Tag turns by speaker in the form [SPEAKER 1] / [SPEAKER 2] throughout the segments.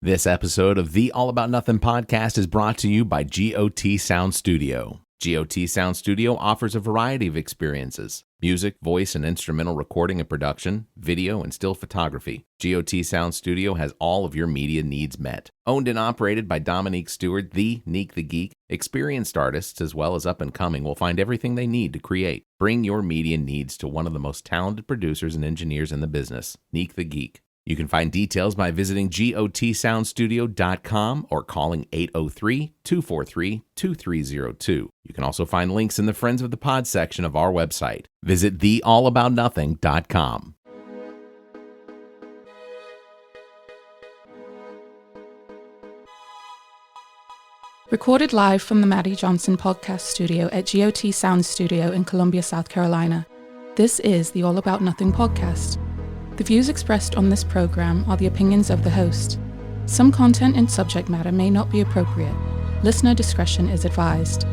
[SPEAKER 1] This episode of the All About Nothing podcast is brought to you by GOT Sound Studio. GOT Sound Studio offers a variety of experiences: music, voice, and instrumental recording and production, video, and still photography. GOT Sound Studio has all of your media needs met. Owned and operated by Dominique Stewart, the Neek the Geek, experienced artists as well as up-and-coming will find everything they need to create. Bring your media needs to one of the most talented producers and engineers in the business, Neek the Geek. You can find details by visiting gotsoundstudio.com or calling 803-243-2302. You can also find links in the Friends of the Pod section of our website. Visit theallaboutnothing.com.
[SPEAKER 2] Recorded live from the Maddie Johnson podcast studio at GOT Sound Studio in Columbia, South Carolina. This is the All About Nothing podcast. The views expressed on this program are the opinions of the host. Some content and subject matter may not be appropriate. Listener discretion is advised.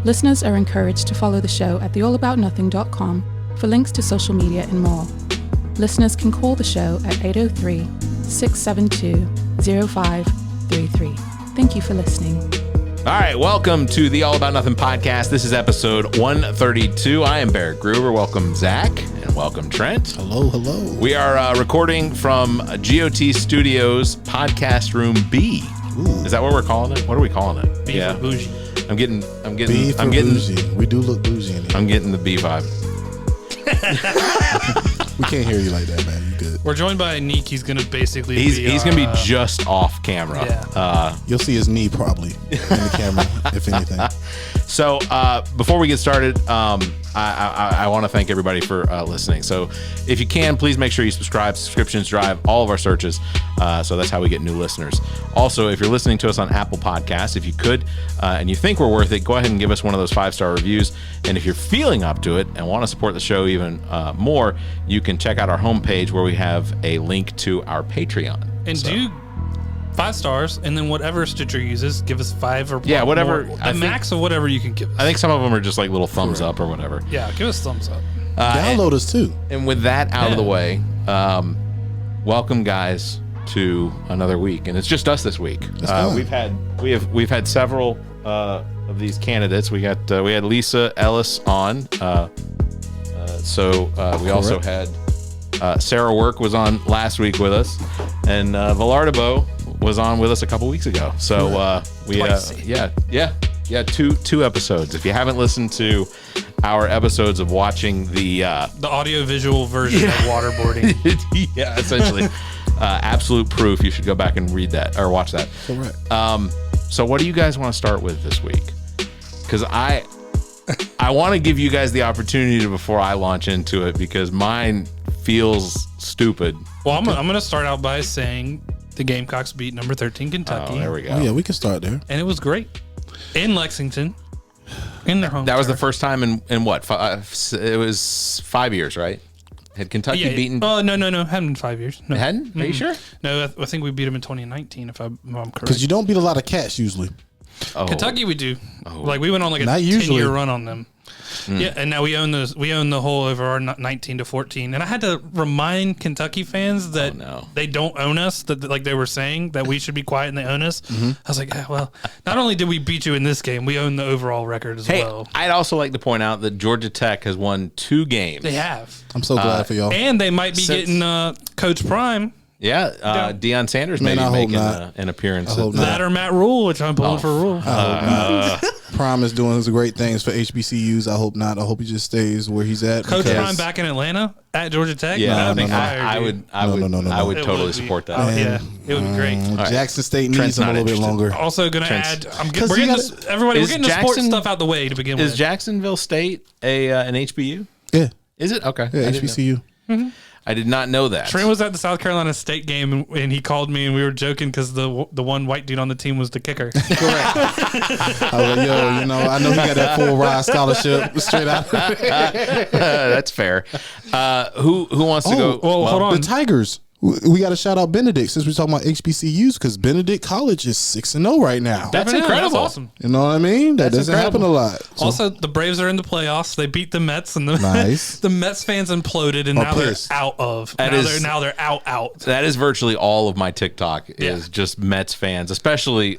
[SPEAKER 2] Listeners are encouraged to follow the show at theallaboutnothing.com for links to social media and more. Listeners can call the show at 803-672-0533. Thank you for listening.
[SPEAKER 1] All right, welcome to the All About Nothing podcast. This is episode 132. I am Barrett Gruber. Welcome, Zach, and welcome, Trent.
[SPEAKER 3] Hello, hello.
[SPEAKER 1] We are recording from GOT Studios Podcast Room B.
[SPEAKER 3] Ooh.
[SPEAKER 1] Is that what we're calling it? What are we calling it?
[SPEAKER 4] B for bougie.
[SPEAKER 1] I'm getting
[SPEAKER 3] bougie. We do look bougie in here.
[SPEAKER 1] I'm getting the B vibe.
[SPEAKER 3] We can't hear you like that, man. You good?
[SPEAKER 4] We're joined by Neek. He's gonna basically
[SPEAKER 1] he's gonna be just off camera.
[SPEAKER 4] Yeah.
[SPEAKER 3] You'll see his knee probably in the camera, if anything.
[SPEAKER 1] So before we get started, I want to thank everybody for listening. So if you can, please make sure you subscribe. Subscriptions drive all of our searches. So that's how we get new listeners. Also, if you're listening to us on Apple Podcasts, if you could, and you think we're worth it, go ahead and give us one of those 5-star reviews. And if you're feeling up to it and want to support the show even more, you can check out our homepage where we have a link to our Patreon.
[SPEAKER 4] And do 5 stars, and then whatever Stitcher uses, give us 5 or
[SPEAKER 1] whatever.
[SPEAKER 4] more. The max of whatever you can give us.
[SPEAKER 1] I think some of them are just like little thumbs up or whatever.
[SPEAKER 4] Yeah, give us thumbs up.
[SPEAKER 3] Download us too.
[SPEAKER 1] And with that out of the way, welcome guys to another week, and it's just us this week. We've had several of these candidates. We had Lisa Ellis on. We also had Sarah Work was on last week with us, and Villardebo was on with us a couple weeks ago. So two episodes. If you haven't listened to our episodes of watching the
[SPEAKER 4] audio visual version of waterboarding,
[SPEAKER 1] essentially, absolute proof. You should go back and read that or watch that.
[SPEAKER 3] Correct.
[SPEAKER 1] So what do you guys want to start with this week? Because I want to give you guys the opportunity before I launch into it, because mine feels stupid.
[SPEAKER 4] Well, I'm going to start out by saying the Gamecocks beat number 13 Kentucky.
[SPEAKER 1] Oh, there we go.
[SPEAKER 3] Oh, yeah, we can start there.
[SPEAKER 4] And it was great. In Lexington, in their home.
[SPEAKER 1] That was the first time in what? It was 5 years, right? Had Kentucky beaten?
[SPEAKER 4] Oh, no. Hadn't been 5 years. No.
[SPEAKER 1] It hadn't? Are you sure?
[SPEAKER 4] No, I think we beat them in 2019, if I'm correct.
[SPEAKER 3] Because you don't beat a lot of cats usually.
[SPEAKER 1] Oh.
[SPEAKER 4] Kentucky, we do. Like, we went on like a
[SPEAKER 3] Not
[SPEAKER 4] 10-year run on them. Yeah, and now we own the whole over our 19-14. And I had to remind Kentucky fans that they don't own us. That like they were saying that we should be quiet and they own us. Mm-hmm. I was like, well, not only did we beat you in this game, we own the overall record as well.
[SPEAKER 1] I'd also like to point out that Georgia Tech has won 2 games.
[SPEAKER 4] They have.
[SPEAKER 3] I'm so glad for y'all.
[SPEAKER 4] And they might be getting Coach Prime.
[SPEAKER 1] Yeah, Deion Sanders maybe making an appearance.
[SPEAKER 4] That or Matt Rule, which I'm pulling for Rule.
[SPEAKER 3] Prime is doing some great things for HBCUs. I hope not. I hope he just stays where he's at.
[SPEAKER 4] Coach Prime back in Atlanta at Georgia Tech.
[SPEAKER 1] Yeah, I would totally support that.
[SPEAKER 4] Yeah, it would be great.
[SPEAKER 3] Jackson State needs him a little bit longer.
[SPEAKER 4] Also going to add, we're getting the sports stuff out the way to begin with.
[SPEAKER 1] Is Jacksonville State an HBU?
[SPEAKER 3] Yeah.
[SPEAKER 1] Is it? Okay.
[SPEAKER 3] Yeah, HBCU.
[SPEAKER 4] Mm-hmm.
[SPEAKER 1] I did not know that.
[SPEAKER 4] Trent was at the South Carolina State game, and he called me, and we were joking because the one white dude on the team was the kicker.
[SPEAKER 3] Correct. I was like, I know he got that full ride scholarship straight out.
[SPEAKER 1] That's fair. Who wants to go?
[SPEAKER 4] Well, hold on.
[SPEAKER 3] The Tigers We got to shout out Benedict since we're talking about HBCUs because Benedict College is 6-0 right now.
[SPEAKER 1] That's incredible.
[SPEAKER 4] That's awesome.
[SPEAKER 3] You know what I mean? That doesn't happen a lot. So.
[SPEAKER 4] Also, the Braves are in the playoffs. They beat the Mets, and
[SPEAKER 3] the
[SPEAKER 4] Mets fans imploded, and now
[SPEAKER 3] pissed.
[SPEAKER 4] they're out of. Now they're out.
[SPEAKER 1] That is virtually all of my TikTok is just Mets fans, especially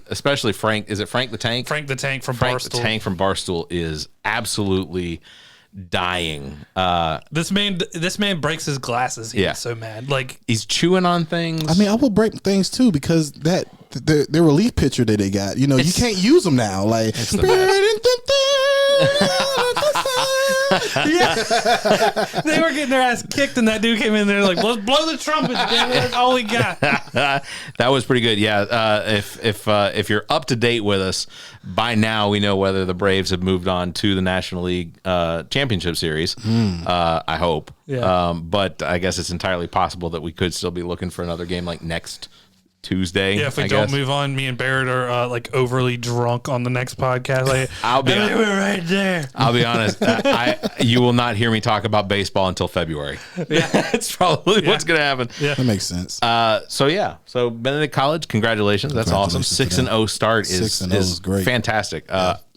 [SPEAKER 1] Frank. Is it Frank the Tank?
[SPEAKER 4] Frank the Tank from
[SPEAKER 1] Frank
[SPEAKER 4] Barstool.
[SPEAKER 1] the Tank from Barstool is absolutely dying.
[SPEAKER 4] This man breaks his glasses. He's so mad. Like
[SPEAKER 1] he's chewing on things.
[SPEAKER 3] I mean, I will break things too because their relief pitcher that they got, you can't use them now. Like
[SPEAKER 1] it's the best.
[SPEAKER 4] Yeah. They were getting their ass kicked, and that dude came in there like, let's blow the trumpet. That's all we got.
[SPEAKER 1] That was pretty good. Yeah. If you're up to date with us by now, we know whether the Braves have moved on to the National League Championship Series. I hope.
[SPEAKER 4] Yeah.
[SPEAKER 1] But I guess it's entirely possible that we could still be looking for another game like next Tuesday.
[SPEAKER 4] Yeah, if we don't move on, me and Barrett are like overly drunk on the next podcast. Like, we're right there.
[SPEAKER 1] I'll be honest. You will not hear me talk about baseball until February. Yeah, that's probably what's going to happen.
[SPEAKER 3] Yeah, that makes sense.
[SPEAKER 1] So Benedict College, congratulations. That's awesome. 6-0 start is great. Fantastic.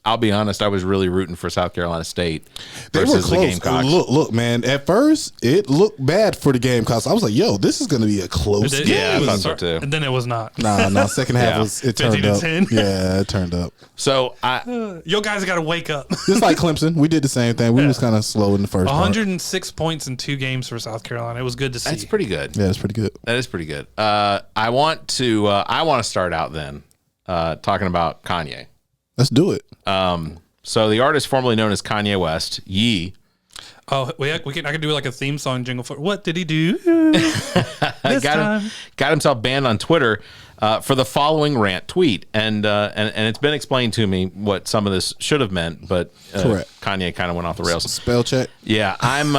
[SPEAKER 1] I'll be honest, I was really rooting for South Carolina State versus the Gamecocks.
[SPEAKER 3] Look, man, at first, it looked bad for the Gamecocks. I was like, yo, this is going to be a close game.
[SPEAKER 1] Yeah, I thought so too.
[SPEAKER 4] And then it was not.
[SPEAKER 3] No, second half, it turned up.
[SPEAKER 4] 15-10.
[SPEAKER 3] Yeah, it turned up.
[SPEAKER 1] So,
[SPEAKER 4] you guys got to wake up.
[SPEAKER 3] Just like Clemson, we did the same thing. We was kind of slow in the first
[SPEAKER 4] 106 points in 2 games for South Carolina. It was good to see.
[SPEAKER 1] That's pretty good.
[SPEAKER 3] Yeah, that's pretty good.
[SPEAKER 1] That is pretty good. I want to start out then talking about Kanye.
[SPEAKER 3] Let's do it.
[SPEAKER 1] So the artist formerly known as Kanye West, Ye.
[SPEAKER 4] Oh, I can do like a theme song jingle for what did he do?
[SPEAKER 1] got himself banned on Twitter for the following rant tweet, and it's been explained to me what some of this should have meant, but
[SPEAKER 3] correct.
[SPEAKER 1] Kanye kind of went off the rails.
[SPEAKER 3] Spell check.
[SPEAKER 1] Yeah, I'm.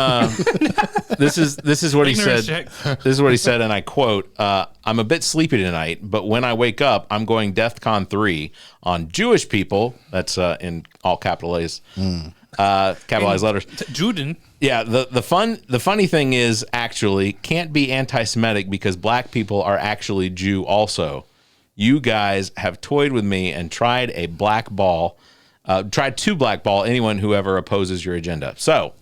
[SPEAKER 1] This is what he said.
[SPEAKER 4] Check.
[SPEAKER 1] This is what he said, and I quote: "I'm a bit sleepy tonight, but when I wake up, I'm going DEFCON 3 on Jewish people." That's in all capitalized letters.
[SPEAKER 4] Juden.
[SPEAKER 1] Yeah, the funny thing is actually can't be anti-Semitic because black people are actually Jew also. You guys have toyed with me and tried to blackball anyone who ever opposes your agenda. So,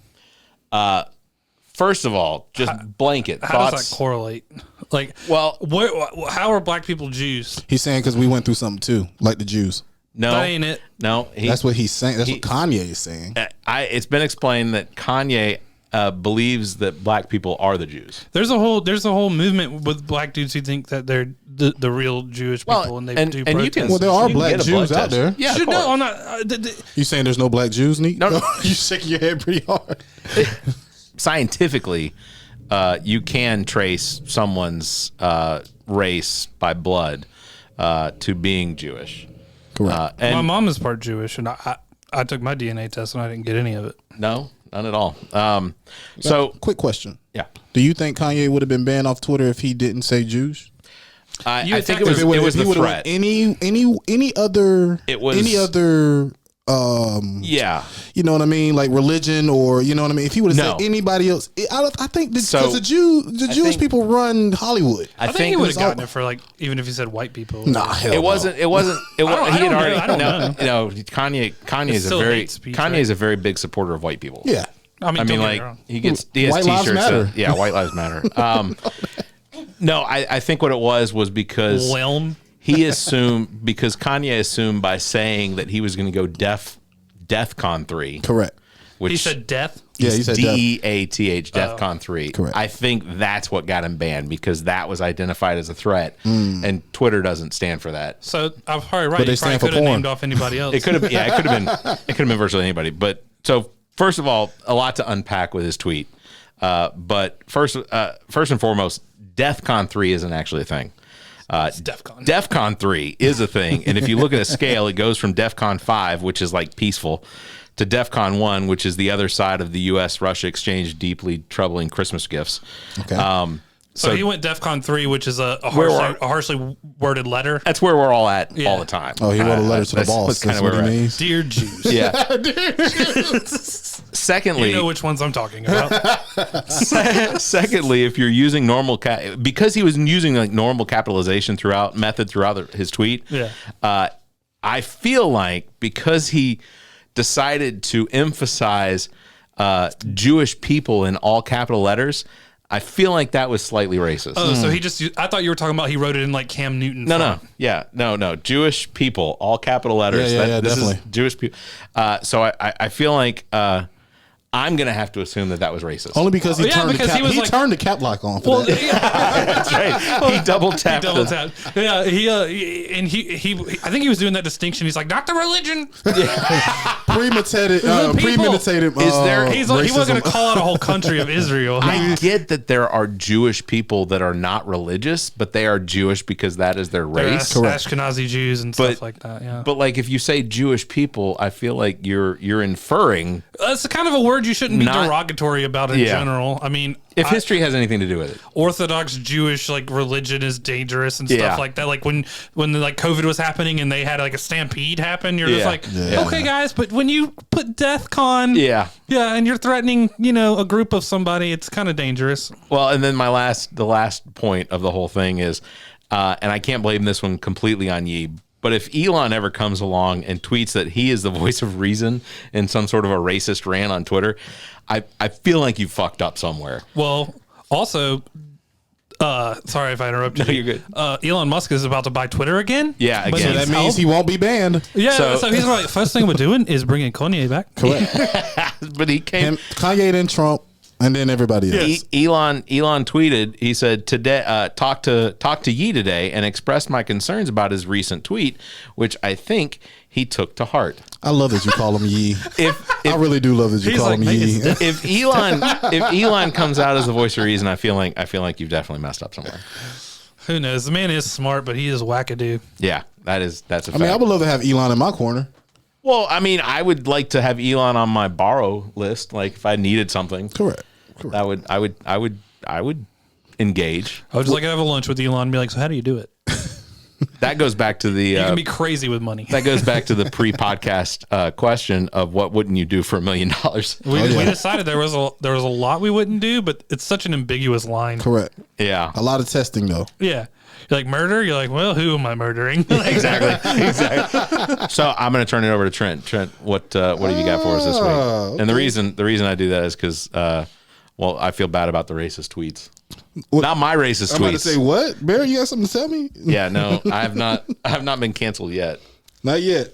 [SPEAKER 1] first of all, just blanket thoughts.
[SPEAKER 4] How does that correlate? Like, well, how are black people Jews?
[SPEAKER 3] He's saying because we went through something too, like the Jews.
[SPEAKER 1] No,
[SPEAKER 4] that ain't it.
[SPEAKER 1] No,
[SPEAKER 3] that's what he's saying. That's what Kanye is saying.
[SPEAKER 1] It's been explained that Kanye believes that black people are the Jews.
[SPEAKER 4] There's a whole movement with black dudes who think that they're the real Jewish people, and they do protest.
[SPEAKER 3] There are black Jews out there.
[SPEAKER 1] Yeah,
[SPEAKER 4] no, I'm not.
[SPEAKER 3] You saying there's no black Jews, Nick?
[SPEAKER 1] No.
[SPEAKER 3] You shaking your head pretty hard.
[SPEAKER 1] Scientifically, you can trace someone's race by blood to being Jewish.
[SPEAKER 3] Correct.
[SPEAKER 4] And my mom is part Jewish, and I took my DNA test and I didn't get any of it.
[SPEAKER 1] No, none at all. So,
[SPEAKER 3] quick question.
[SPEAKER 1] Yeah.
[SPEAKER 3] Do you think Kanye would have been banned off Twitter if he didn't say Jews?
[SPEAKER 1] I think it was the threat.
[SPEAKER 3] Any other
[SPEAKER 1] yeah,
[SPEAKER 3] you know what I mean, like religion, or you know what I mean, if he would have said anybody else, I think because the Jewish people run Hollywood.
[SPEAKER 4] I think he would have gotten it for like, even if he said white people.
[SPEAKER 3] Nah,
[SPEAKER 1] it wasn't he had already
[SPEAKER 4] know.
[SPEAKER 1] Kanye is a very big supporter of white people.
[SPEAKER 3] Yeah,
[SPEAKER 4] I mean like
[SPEAKER 1] he has
[SPEAKER 3] White Lives
[SPEAKER 1] t-shirts
[SPEAKER 3] Matter.
[SPEAKER 1] White Lives Matter. No, I think what it was because he assumed, because Kanye assumed by saying that he was going to go DEFCON 3.
[SPEAKER 3] Correct.
[SPEAKER 1] Which
[SPEAKER 4] he said death?
[SPEAKER 3] Yeah, he said
[SPEAKER 1] DEATH, DEFCON 3.
[SPEAKER 3] Correct.
[SPEAKER 1] I think that's what got him banned, because that was identified as a threat, and Twitter doesn't stand for that.
[SPEAKER 4] So I'm probably right.
[SPEAKER 3] But they
[SPEAKER 4] you
[SPEAKER 3] stand
[SPEAKER 4] probably
[SPEAKER 3] for
[SPEAKER 4] could have
[SPEAKER 3] porn.
[SPEAKER 4] named off anybody else.
[SPEAKER 1] It could have been virtually anybody. But so first of all, a lot to unpack with his tweet. But first and foremost, DEFCON 3 isn't actually a thing.
[SPEAKER 4] DEFCON.
[SPEAKER 1] DEFCON 3 is a thing, and if you look at a scale, it goes from DEFCON 5, which is like peaceful, to DEFCON 1, which is the other side of the U.S.-Russia exchange deeply troubling Christmas gifts.
[SPEAKER 3] Okay.
[SPEAKER 4] So he went DEFCON 3, which is a harshly worded letter.
[SPEAKER 1] That's where we're all at all the time.
[SPEAKER 3] Oh, he wrote a letter to the boss. That's what he means.
[SPEAKER 4] Dear Jews.
[SPEAKER 1] Yeah. Dear Jews. Secondly,
[SPEAKER 4] you know which ones I'm talking about.
[SPEAKER 1] Secondly, if you're using normal because he was using like normal capitalization throughout his tweet.
[SPEAKER 4] Yeah.
[SPEAKER 1] I feel like because he decided to emphasize Jewish people in all capital letters, I feel like that was slightly racist.
[SPEAKER 4] Oh, so I thought you were talking about he wrote it in like Cam Newton.
[SPEAKER 1] No. Jewish people, all capital letters.
[SPEAKER 3] Yeah,
[SPEAKER 1] this
[SPEAKER 3] definitely.
[SPEAKER 1] is Jewish people. So I feel like I'm going to have to assume that was racist.
[SPEAKER 3] Only because he turned the cap lock on for that.
[SPEAKER 1] Yeah. That's right. He double tapped.
[SPEAKER 4] Yeah, I think he was doing that distinction. He's like, not the religion.
[SPEAKER 3] Premeditated.
[SPEAKER 4] He wasn't going to call out a whole country of Israel.
[SPEAKER 1] I get that there are Jewish people that are not religious, but they are Jewish because that is their race.
[SPEAKER 4] Ashkenazi Jews and stuff like that. Yeah.
[SPEAKER 1] But like if you say Jewish people, I feel like you're inferring.
[SPEAKER 4] That's kind of a word you shouldn't be derogatory about in general. I mean,
[SPEAKER 1] if history has anything to do with it,
[SPEAKER 4] Orthodox Jewish like religion is dangerous and stuff like that. Like when like COVID was happening and they had like a stampede happen, you're just like, okay, guys, but when you put DEFCON, and you're threatening, a group of somebody, it's kind of dangerous.
[SPEAKER 1] Well, and then the last point of the whole thing is, and I can't blame this one completely on Yee, but if Elon ever comes along and tweets that he is the voice of reason in some sort of a racist rant on Twitter, I feel like you fucked up somewhere.
[SPEAKER 4] Well, also, sorry if I interrupted you.
[SPEAKER 1] You're good.
[SPEAKER 4] Elon Musk is about to buy Twitter again.
[SPEAKER 1] Yeah, again.
[SPEAKER 3] So that means he won't be banned.
[SPEAKER 4] Yeah, so he's like, first thing we're doing is bringing Kanye back.
[SPEAKER 3] Correct.
[SPEAKER 1] But he came.
[SPEAKER 3] Kanye, then Trump. And then everybody else.
[SPEAKER 1] Elon tweeted. He said today, talk to Yee today, and expressed my concerns about his recent tweet, which I think he took to heart.
[SPEAKER 3] I love that you call him Yee. I really do love that you call him Yee.
[SPEAKER 1] If Elon comes out as the voice of reason, I feel like you've definitely messed up somewhere.
[SPEAKER 4] Who knows? The man is smart, but he is wackadoo.
[SPEAKER 1] Yeah, that's a fact.
[SPEAKER 3] I mean, I would love to have Elon in my corner.
[SPEAKER 1] Well, I mean, I would like to have Elon on my borrow list, like if I needed something.
[SPEAKER 3] Correct.
[SPEAKER 1] I would engage.
[SPEAKER 4] I would just like to have a lunch with Elon and be like, so how do you do it?
[SPEAKER 1] That goes back to the...
[SPEAKER 4] you can be crazy with money.
[SPEAKER 1] That goes back to the pre-podcast question of what wouldn't you do for $1 million?
[SPEAKER 4] We decided there was a lot we wouldn't do, but it's such an ambiguous line.
[SPEAKER 3] Correct.
[SPEAKER 1] Yeah.
[SPEAKER 3] A lot of testing, though.
[SPEAKER 4] Yeah. You're like, murder? You're like, well, who am I murdering?
[SPEAKER 1] Exactly. So I'm going to turn it over to Trent. Trent, what have you got for us this week? Okay. And the reason I do that is because... I feel bad about the racist tweets. Not my racist tweets.
[SPEAKER 3] I'm about to say, what? Barry, you got something to tell me?
[SPEAKER 1] Yeah, no, I have not been canceled yet.
[SPEAKER 3] Not yet.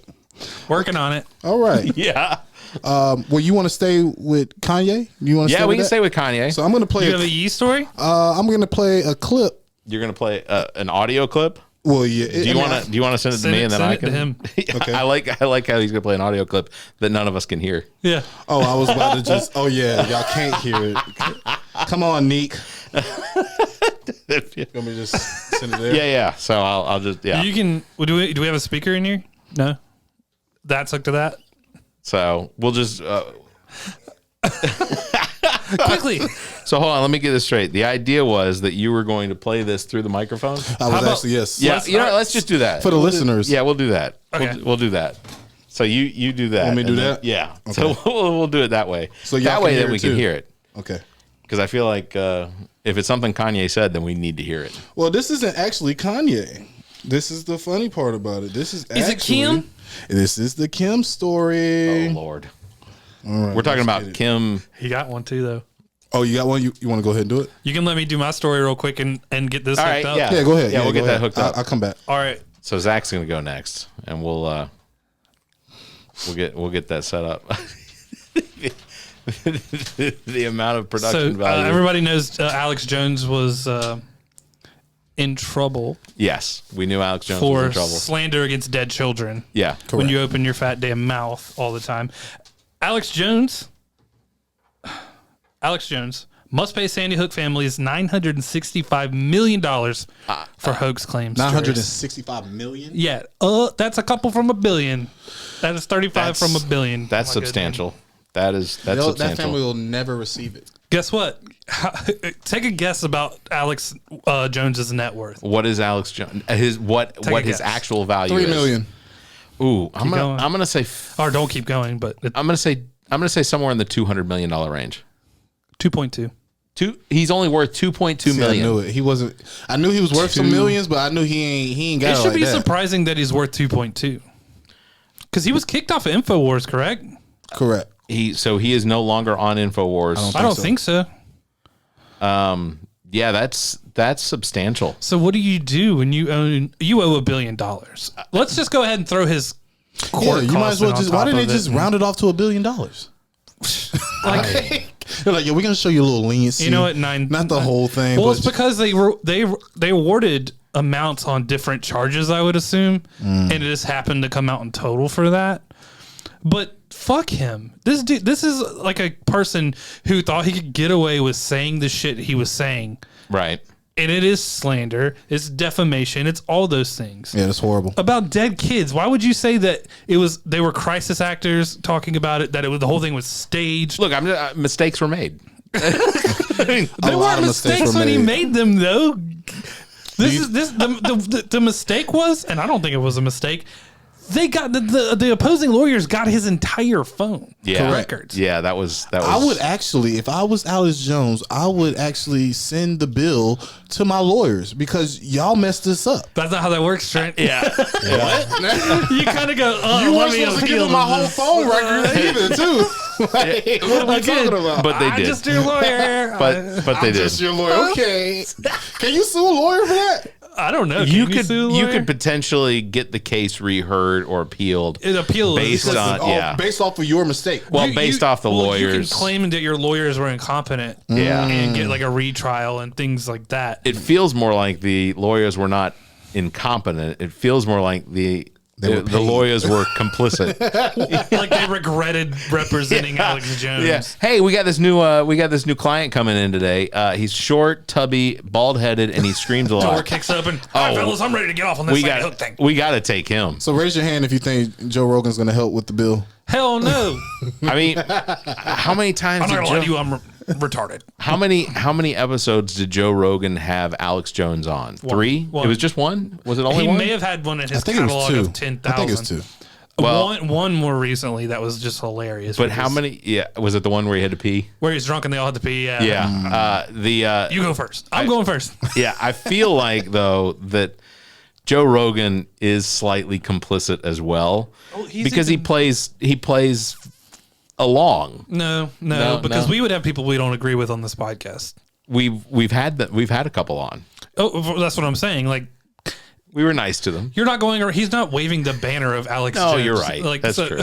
[SPEAKER 4] Working on it.
[SPEAKER 3] All right.
[SPEAKER 1] Yeah.
[SPEAKER 3] Well, you want to stay with Kanye? You want to?
[SPEAKER 1] Yeah, we can stay with Kanye.
[SPEAKER 3] So I'm going to play.
[SPEAKER 4] You have a Yee story?
[SPEAKER 3] I'm going to play a clip.
[SPEAKER 1] You're going to play an audio clip?
[SPEAKER 3] Well, yeah.
[SPEAKER 1] Do you want to send it to me and then I can?
[SPEAKER 4] Send it to him.
[SPEAKER 1] Okay. I like how he's going to play an audio clip that none of us can hear.
[SPEAKER 4] Yeah.
[SPEAKER 3] Oh, I was about to just. Oh yeah, y'all can't hear it. Come on, Neek. You want me to just send it there?
[SPEAKER 1] Yeah. So I'll just
[SPEAKER 4] You can. Do we have a speaker in here? No. That's hooked to that.
[SPEAKER 1] So we'll just.
[SPEAKER 4] Quickly.
[SPEAKER 1] So hold on, let me get this straight. The idea was that you were going to play this through the microphone.
[SPEAKER 3] Yes.
[SPEAKER 1] Yeah, let's just do that
[SPEAKER 3] for the listeners.
[SPEAKER 1] We'll do that.
[SPEAKER 4] Okay.
[SPEAKER 1] We'll do that. So you do that.
[SPEAKER 3] Want me to do that?
[SPEAKER 1] Yeah.
[SPEAKER 3] Okay.
[SPEAKER 1] So we'll do it that way.
[SPEAKER 3] So
[SPEAKER 1] that way that we can hear it.
[SPEAKER 3] Okay.
[SPEAKER 1] Because I feel like if it's something Kanye said, then we need to hear it.
[SPEAKER 3] Well, this isn't actually Kanye. This is the funny part about it. Is
[SPEAKER 4] it Kim?
[SPEAKER 3] This is the Kim story.
[SPEAKER 1] Oh Lord.
[SPEAKER 3] All right,
[SPEAKER 1] we're talking about Kim.
[SPEAKER 4] He got one too, though.
[SPEAKER 3] Oh, you got one? You want to go ahead and do it?
[SPEAKER 4] You can let me do my story real quick and get this hooked up.
[SPEAKER 3] Yeah, go ahead.
[SPEAKER 1] Yeah, we'll get that hooked up.
[SPEAKER 3] I'll come back.
[SPEAKER 4] All right.
[SPEAKER 1] So Zach's going to go next, and we'll get that set up. The amount of production value.
[SPEAKER 4] Everybody knows Alex Jones was in trouble.
[SPEAKER 1] Yes, we knew Alex Jones was in trouble.
[SPEAKER 4] Slander against dead children.
[SPEAKER 1] Yeah,
[SPEAKER 3] correct.
[SPEAKER 4] When you open your fat damn mouth all the time. Alex Jones must pay Sandy Hook families $965 million for hoax claims.
[SPEAKER 3] $965 million?
[SPEAKER 4] Yeah. That's a couple from $1 billion. That is 35 from $1 billion.
[SPEAKER 1] That's substantial. That's substantial.
[SPEAKER 3] That family will never receive it.
[SPEAKER 4] Guess what? Take a guess about Alex Jones's net worth.
[SPEAKER 1] What is Alex Jones? His actual value?
[SPEAKER 3] $3 million.
[SPEAKER 1] Ooh, I'm gonna say.
[SPEAKER 4] Or don't keep going, but
[SPEAKER 1] I'm gonna say somewhere in the $200 million range.
[SPEAKER 4] 2.2.
[SPEAKER 1] He's only worth $2.2 million.
[SPEAKER 3] I knew it. He wasn't. I knew he was worth some millions, but I knew he ain't got it.
[SPEAKER 4] It should be surprising that he's worth 2.2. Because he was kicked off of InfoWars, correct?
[SPEAKER 3] Correct.
[SPEAKER 1] He is no longer on InfoWars.
[SPEAKER 4] I don't think so.
[SPEAKER 1] Yeah, that's substantial.
[SPEAKER 4] So what do you do when you owe $1 billion? Let's just go ahead and throw his court.
[SPEAKER 3] You might as well just. Why didn't they just round it off to $1 billion?
[SPEAKER 4] Like,
[SPEAKER 3] they're like, we're gonna show you a little leniency.
[SPEAKER 4] You know what?
[SPEAKER 3] Not the whole thing.
[SPEAKER 4] Well, it's because they awarded amounts on different charges, I would assume, and it just happened to come out in total for that. But fuck him. This dude. This is like a person who thought he could get away with saying the shit he was saying.
[SPEAKER 1] Right.
[SPEAKER 4] And it is slander. It's defamation. It's all those things.
[SPEAKER 3] Yeah, it's horrible.
[SPEAKER 4] About dead kids. Why would you say that they were crisis actors talking about it? That the whole thing was staged.
[SPEAKER 1] Look, mistakes were made.
[SPEAKER 4] There weren't mistakes when he made them, though. The mistake was, and I don't think it was a mistake. They got the opposing lawyers got his entire phone records.
[SPEAKER 1] Yeah, that was.
[SPEAKER 3] I would actually, if I was Alex Jones, I would actually send the bill to my lawyers because y'all messed this up.
[SPEAKER 4] That's not how that works, Trent.
[SPEAKER 1] Yeah.
[SPEAKER 3] What?
[SPEAKER 4] You kind of go. Oh,
[SPEAKER 3] you weren't supposed to give them my whole phone record either, too. Like, what are we talking about?
[SPEAKER 1] But they did.
[SPEAKER 4] I'm just your lawyer.
[SPEAKER 1] but they did.
[SPEAKER 3] Just your lawyer. Okay. Can you sue a lawyer for that?
[SPEAKER 4] I don't know.
[SPEAKER 1] You could potentially get the case reheard or appealed.
[SPEAKER 4] It appeals
[SPEAKER 3] based off of your mistake.
[SPEAKER 1] Well, based off the lawyers.
[SPEAKER 4] You can claim that your lawyers were incompetent. And get like a retrial and things like that.
[SPEAKER 1] It feels more like the lawyers were not incompetent. It feels more like the lawyers were complicit.
[SPEAKER 4] Like they regretted representing Alex Jones.
[SPEAKER 1] Yeah. Hey, we got this new client coming in today. He's short, tubby, bald headed, and he screams a lot.
[SPEAKER 4] Door kicks open. All right, fellas, I'm ready to get off on this hook thing.
[SPEAKER 1] We got to take him.
[SPEAKER 3] So raise your hand if you think Joe Rogan's going to help with the bill.
[SPEAKER 4] Hell no.
[SPEAKER 1] I mean, how many times?
[SPEAKER 4] I'm not gonna lie to you. I'm retarded.
[SPEAKER 1] How many episodes did Joe Rogan have Alex Jones on? 3? One. It was just one? Was it only one?
[SPEAKER 4] He may have had one in his catalog of 10,000.
[SPEAKER 3] I think it's 2.
[SPEAKER 4] Well, one more recently that was just hilarious.
[SPEAKER 1] But how many? Yeah, was it the one where he had to pee?
[SPEAKER 4] Where he's drunk and they all had to pee? Yeah.
[SPEAKER 1] Yeah.
[SPEAKER 4] You go first. I'm going first.
[SPEAKER 1] Yeah, I feel like though that Joe Rogan is slightly complicit as well because he plays along.
[SPEAKER 4] No, because we would have people we don't agree with on this podcast.
[SPEAKER 1] We've had a couple on.
[SPEAKER 4] Oh, that's what I'm saying. Like,
[SPEAKER 1] we were nice to them.
[SPEAKER 4] You're not going, or he's not waving the banner of Alex Jones.
[SPEAKER 1] No, you're right. Like, that's true.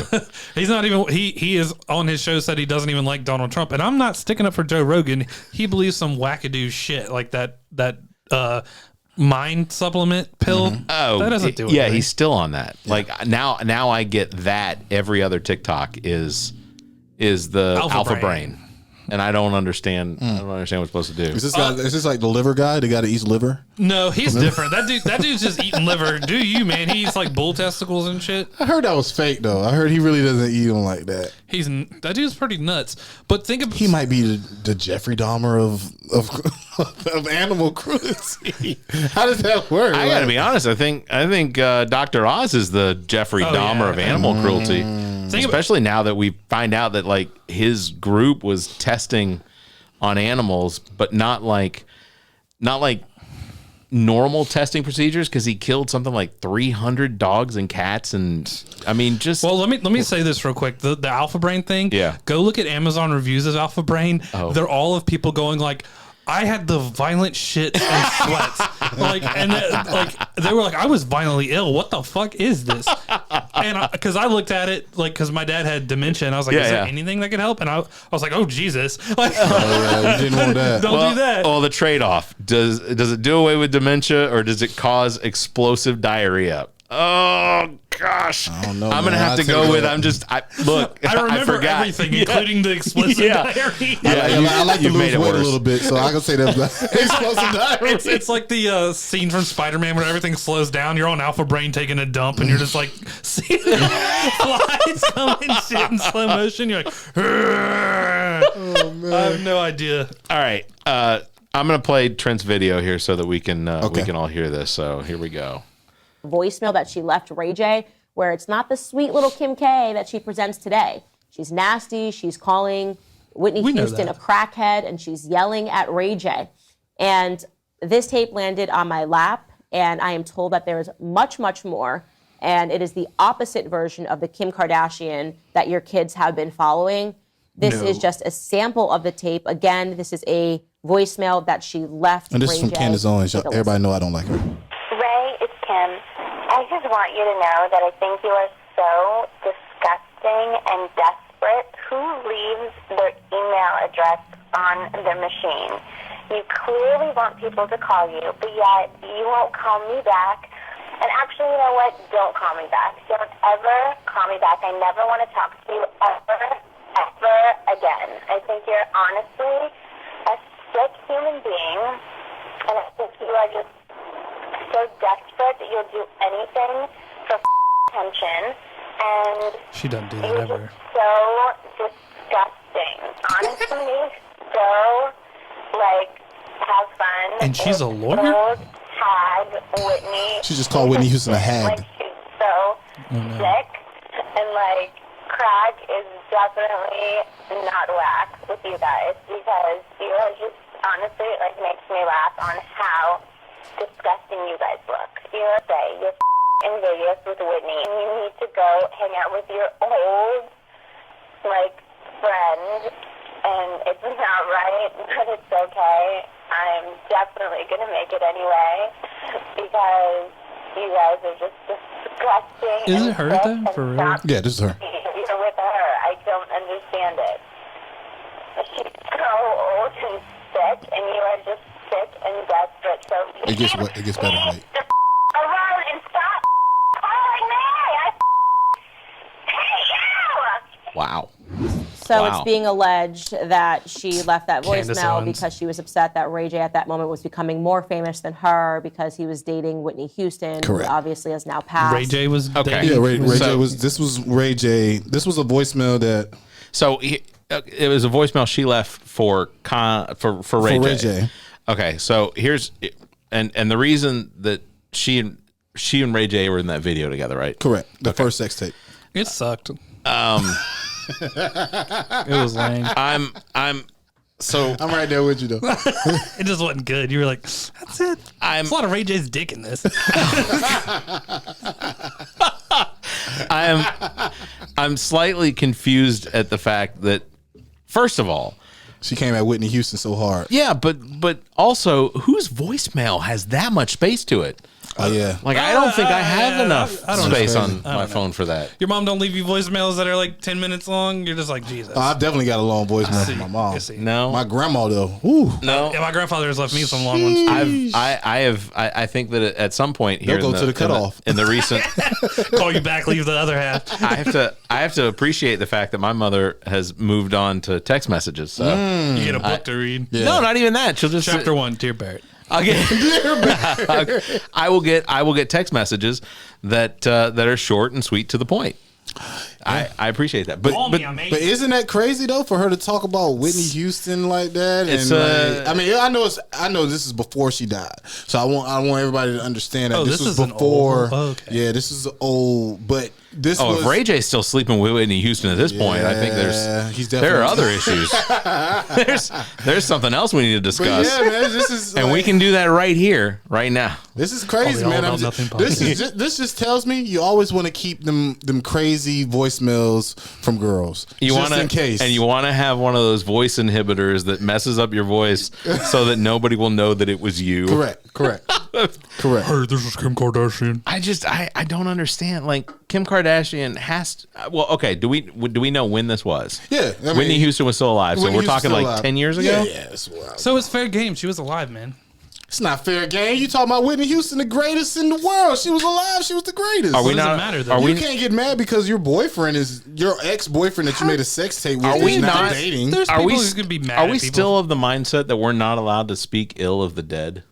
[SPEAKER 4] He's not even, he is on his show said he doesn't even like Donald Trump. And I'm not sticking up for Joe Rogan. He believes some wackadoo shit like that mind supplement pill.
[SPEAKER 1] Mm-hmm. Oh,
[SPEAKER 4] that doesn't do it.
[SPEAKER 1] Yeah, he's still on that. Yeah. Like now I get that every other TikTok is the Alpha Brain. And I don't understand. I don't understand what we're supposed to do.
[SPEAKER 3] Is this like the liver guy? The guy that eats liver?
[SPEAKER 4] No, he's different. That dude's just eating liver. Do you, man? He eats like bull testicles and shit.
[SPEAKER 3] I heard that was fake though. I heard he really doesn't eat them like that.
[SPEAKER 4] That dude's pretty nuts. But think of
[SPEAKER 3] he might be the Jeffrey Dahmer of animal cruelty. How does that work?
[SPEAKER 1] I gotta be honest. I think Dr. Oz is the Jeffrey Dahmer of animal cruelty. Especially now that we find out that like his group was testing on animals, but not like normal testing procedures because he killed something like 300 dogs and cats. And I mean, just
[SPEAKER 4] let me say this real quick. The Alpha Brain thing.
[SPEAKER 1] Yeah.
[SPEAKER 4] Go look at Amazon reviews of Alpha Brain. Oh. They're all of people going like, I had the violent shit and sweats. They were like, I was violently ill. What the fuck is this? And because I looked at it, like, because my dad had dementia, and I was like, is there anything that could help? And I was like, oh, Jesus. Like,
[SPEAKER 3] you didn't want that.
[SPEAKER 4] Don't do that.
[SPEAKER 1] Well, the trade-off. Does it do away with dementia, or does it cause explosive diarrhea? Oh, gosh.
[SPEAKER 3] I don't know.
[SPEAKER 1] I'm gonna have to go with. Look.
[SPEAKER 4] I remember
[SPEAKER 1] forgot.
[SPEAKER 4] everything, including the explicit diary.
[SPEAKER 3] I like to lose weight a little bit, so I can say that explosive diary.
[SPEAKER 4] It's like the scene from Spider-Man where everything slows down. You're on Alpha Brain taking a dump, and you're just like seeing flies coming shit in slow motion. You're like, oh man, I have no idea.
[SPEAKER 1] All right, I'm gonna play Trent's video here so that we can all hear this. So here we go.
[SPEAKER 5] Voicemail that she left Ray J, where it's not the sweet little Kim K that she presents today. She's nasty. She's calling Whitney Houston a crackhead, and she's yelling at Ray J. And this tape landed on my lap, and I am told that there is much, much more. And it is the opposite version of the Kim Kardashian that your kids have been following. This is just a sample of the tape. Again, this is a voicemail that she left.
[SPEAKER 3] And this is from Candace Owens. Everybody know I don't like her.
[SPEAKER 6] Ray, it's Kim. I just want you to know that I think you are so disgusting and desperate. Who leaves their email address on their machine? You clearly want people to call you, but yet you won't call me back. And actually, you know what? Don't call me back. Don't ever call me back. I never want to talk to you ever again. I think you're honestly a sick human being, and I think you are just so desperate that you'll do anything for attention, and
[SPEAKER 4] she doesn't do that ever.
[SPEAKER 6] So disgusting. Honestly, so have fun.
[SPEAKER 4] And she's a lawyer.
[SPEAKER 6] Hag Whitney.
[SPEAKER 3] She just called Whitney Houston a hag.
[SPEAKER 6] She's so sick, and crack is definitely not whack with you guys, because you are just honestly makes me laugh on how disgusting you guys look. You're in Vegas with Whitney, and you need to go hang out with your old friend, and it's not right, but it's okay. I'm definitely gonna make it anyway, because you guys are just disgusting.
[SPEAKER 4] Is it her though? For real?
[SPEAKER 3] Yeah, this is her.
[SPEAKER 6] You're with her. I don't understand it. She's so old and sick, and you are just sick and desperate. So
[SPEAKER 3] it gets better, mate.
[SPEAKER 6] Alone and stop calling me. I hate you.
[SPEAKER 1] Wow.
[SPEAKER 5] So it's being alleged that she left that
[SPEAKER 4] Candace
[SPEAKER 5] voicemail
[SPEAKER 4] Owens.
[SPEAKER 5] because she was upset that Ray J at that moment was becoming more famous than her because he was dating Whitney Houston,
[SPEAKER 3] Correct.
[SPEAKER 5] who obviously has now passed.
[SPEAKER 4] Ray J was dating.
[SPEAKER 3] Yeah, Ray J was. This was Ray J. This was a voicemail that.
[SPEAKER 1] So it was a voicemail she left for Ray J. Okay, so here's and the reason that she and Ray J were in that video together, right?
[SPEAKER 3] Correct. The first sex tape.
[SPEAKER 4] It sucked. It was lame.
[SPEAKER 1] I'm
[SPEAKER 3] right there with you though.
[SPEAKER 4] It just wasn't good. You were like, that's it. There's a lot of Ray J's dick in this.
[SPEAKER 1] I'm slightly confused at the fact that, first of all,
[SPEAKER 3] she came at Whitney Houston so hard.
[SPEAKER 1] Yeah, but also, whose voicemail has that much space to it?
[SPEAKER 3] Oh yeah.
[SPEAKER 1] I don't think I have enough space on my phone for that.
[SPEAKER 4] Your mom don't leave you voicemails that are 10 minutes long. You're just like, Jesus.
[SPEAKER 3] I've definitely got a long voicemail from my mom.
[SPEAKER 1] No,
[SPEAKER 3] my grandma though. Ooh.
[SPEAKER 1] No,
[SPEAKER 4] yeah, my grandfather has left me some long ones.
[SPEAKER 1] I think that at some point here,
[SPEAKER 3] they'll go to the cutoff
[SPEAKER 1] in the recent.
[SPEAKER 4] Call you back, leave the other half.
[SPEAKER 1] I have to appreciate the fact that my mother has moved on to text messages. So
[SPEAKER 4] you get a book to read.
[SPEAKER 1] Yeah. No, not even that. She'll just
[SPEAKER 4] Chapter 1, Dear Barrett.
[SPEAKER 1] I'll get. I will get text messages that are short and sweet to the point. I appreciate that, but
[SPEAKER 3] isn't that crazy though for her to talk about Whitney Houston like that?
[SPEAKER 1] It's
[SPEAKER 3] I know this is before she died, so I want everybody to understand that this was before. Yeah, this is old, but this was.
[SPEAKER 1] If Ray J's still sleeping with Whitney Houston at this point, I think there are other issues. there's something else we need to discuss.
[SPEAKER 3] But yeah, man, this is
[SPEAKER 1] and we can do that right here, right now.
[SPEAKER 3] This is crazy, man. This just tells me you always want to keep them crazy voicemails from girls.
[SPEAKER 1] You want
[SPEAKER 3] in case,
[SPEAKER 1] and you want to have one of those voice inhibitors that messes up your voice so that nobody will know that it was you.
[SPEAKER 3] Correct.
[SPEAKER 4] Hey, this is Kim Kardashian.
[SPEAKER 1] I don't understand. Kim Kardashian has to, well, okay. Do we know when this was?
[SPEAKER 3] Yeah,
[SPEAKER 1] Whitney Houston was still alive, so we're talking 10 years ago.
[SPEAKER 3] Yeah, that's wild.
[SPEAKER 4] So it's fair game. She was alive, man.
[SPEAKER 3] It's not fair game. You talking about Whitney Houston, the greatest in the world. She was alive. She was the greatest.
[SPEAKER 4] Are we not? Matter, though?
[SPEAKER 3] You can't get mad because your boyfriend is your ex-boyfriend that you made a sex tape with.
[SPEAKER 1] Are we not
[SPEAKER 3] dating?
[SPEAKER 4] There's people who's gonna be mad.
[SPEAKER 1] Are we still of the mindset that we're not allowed to speak ill of the dead?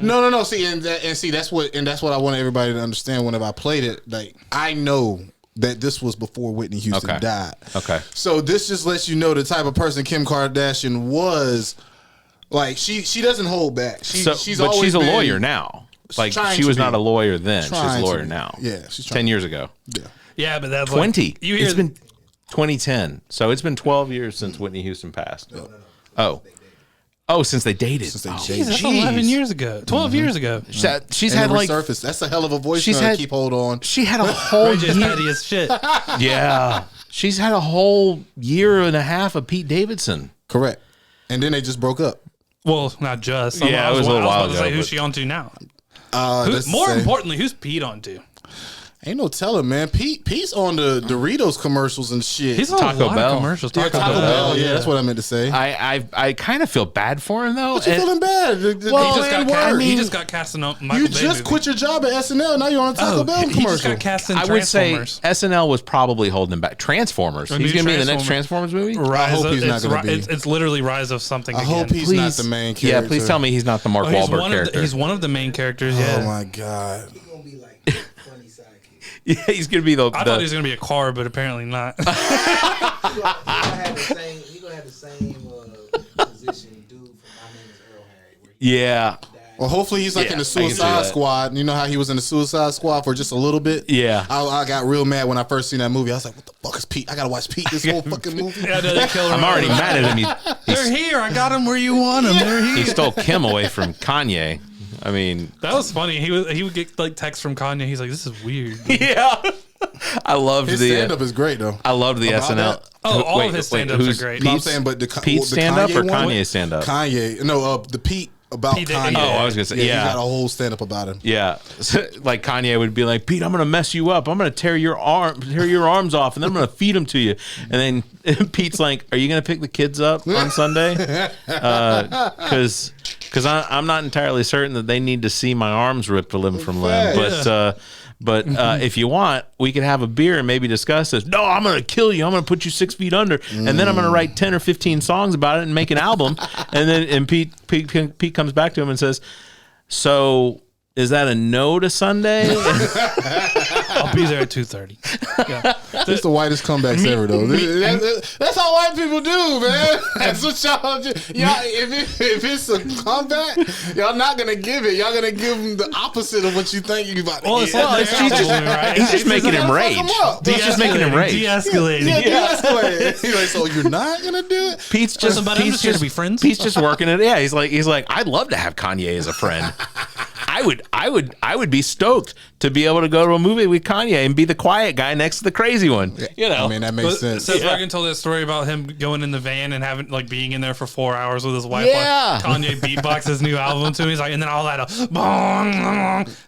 [SPEAKER 3] No. See, that's what I want everybody to understand. Whenever I played it, like I know that this was before Whitney Houston died.
[SPEAKER 1] Okay.
[SPEAKER 3] So this just lets you know the type of person Kim Kardashian was. Like she doesn't hold back. She's
[SPEAKER 1] a lawyer now. Like she was not a lawyer then. She's a lawyer now.
[SPEAKER 3] Yeah, she's
[SPEAKER 1] 10 years ago.
[SPEAKER 4] Yeah, but that's
[SPEAKER 1] 20.
[SPEAKER 4] Like, you hear
[SPEAKER 1] it's been 2010. So it's been 12 years since Whitney Houston passed. Oh, since they dated.
[SPEAKER 4] Jeez, that's 11 years ago. 12 years ago.
[SPEAKER 1] She's had like
[SPEAKER 3] resurfaced. That's a hell of a voice. She's had keep hold on.
[SPEAKER 1] She had a whole
[SPEAKER 4] year as shit.
[SPEAKER 1] Yeah, she's had a whole year and a half of Pete Davidson.
[SPEAKER 3] Correct. And then they just broke up.
[SPEAKER 4] Well, not just.
[SPEAKER 1] Yeah, it was a little while ago.
[SPEAKER 4] Who's she on to now? More importantly, who's Pete on to?
[SPEAKER 3] Ain't no telling, man. Pete's on the Doritos commercials and shit.
[SPEAKER 4] He's on
[SPEAKER 1] Taco Bell
[SPEAKER 4] commercials.
[SPEAKER 3] Taco Bell. Yeah, that's what I meant to say.
[SPEAKER 1] I kind of feel bad for him though.
[SPEAKER 3] What you feeling bad?
[SPEAKER 4] He just got cast in Michael Bay
[SPEAKER 3] You just
[SPEAKER 4] movie.
[SPEAKER 3] Quit your job at SNL. Now you're on a Taco Bell commercial.
[SPEAKER 4] He just got cast in
[SPEAKER 1] I would say
[SPEAKER 4] Transformers.
[SPEAKER 1] SNL was probably holding him back. Transformers. He's going to be in the next Transformers movie?
[SPEAKER 3] I hope he's not going to be.
[SPEAKER 4] It's literally Rise of something.
[SPEAKER 3] I hope he's not the main character.
[SPEAKER 1] Yeah, please tell me he's not the Mark Wahlberg character.
[SPEAKER 4] He's one of the main characters, yeah.
[SPEAKER 3] Oh my God.
[SPEAKER 7] He's going to be like funny sidekick.
[SPEAKER 1] Yeah, he's going to be the...
[SPEAKER 4] I thought he was going to be a car, but apparently not.
[SPEAKER 7] He's going to have the same position dude from My Name is Earl Harry.
[SPEAKER 1] Yeah.
[SPEAKER 3] Well, hopefully he's like in the Suicide Squad. You know how he was in the Suicide Squad for just a little bit?
[SPEAKER 1] Yeah.
[SPEAKER 3] I got real mad when I first seen that movie. I was like, what the fuck is Pete? I got to watch Pete this whole fucking movie.
[SPEAKER 4] Yeah, they kill him.
[SPEAKER 1] I'm already mad at him.
[SPEAKER 4] They're here. I got them where you want them. They're here.
[SPEAKER 1] He stole Kim away from Kanye. I mean...
[SPEAKER 4] That was funny. He would get like texts from Kanye. He's like, this is weird.
[SPEAKER 1] Yeah. I loved
[SPEAKER 3] his stand-up is great, though.
[SPEAKER 1] I loved the SNL.
[SPEAKER 3] That?
[SPEAKER 4] All of his stand-ups are great.
[SPEAKER 3] No, I'm saying, but the
[SPEAKER 1] Pete stand-up or Kanye stand-up?
[SPEAKER 3] Kanye. No, the Pete about Kanye.
[SPEAKER 1] Oh, I was going to say, yeah.
[SPEAKER 3] He got a whole stand-up about him.
[SPEAKER 1] Yeah. Like Kanye would be like, Pete, I'm going to mess you up. I'm going to tear your arms off, and then I'm going to feed them to you. And then Pete's like, are you going to pick the kids up on Sunday? Because I'm not entirely certain that they need to see my arms ripped limb from limb. But if you want, we could have a beer and maybe discuss this. No, I'm going to kill you. I'm going to put you 6 feet under. And then I'm going to write 10 or 15 songs about it and make an album. And Pete comes back to him and says, so is that a no to Sunday?
[SPEAKER 4] I'll be there at 2:30. Yeah.
[SPEAKER 3] That's the whitest comebacks ever, though. That's how white people do, man. That's what y'all do. If it's a comeback, y'all not gonna give it. Y'all gonna give them the opposite of what you think you about.
[SPEAKER 4] Well,
[SPEAKER 1] he's just making him rage. He's just making him rage.
[SPEAKER 4] De-escalating.
[SPEAKER 3] Yeah, de-escalating. He's like, so you're not gonna do it?
[SPEAKER 1] Pete's just
[SPEAKER 4] here to be friends.
[SPEAKER 1] Pete's just working it. Yeah, he's like, I'd love to have Kanye as a friend. I would be stoked to be able to go to a movie with Kanye and be the quiet guy next to the crazy one. You know,
[SPEAKER 3] I mean, that makes sense.
[SPEAKER 4] Seth Rogen told that story about him going in the van and having being in there for 4 hours with his wife.
[SPEAKER 1] Yeah.
[SPEAKER 4] While Kanye beatboxed his new album to him. He's like, and then all that,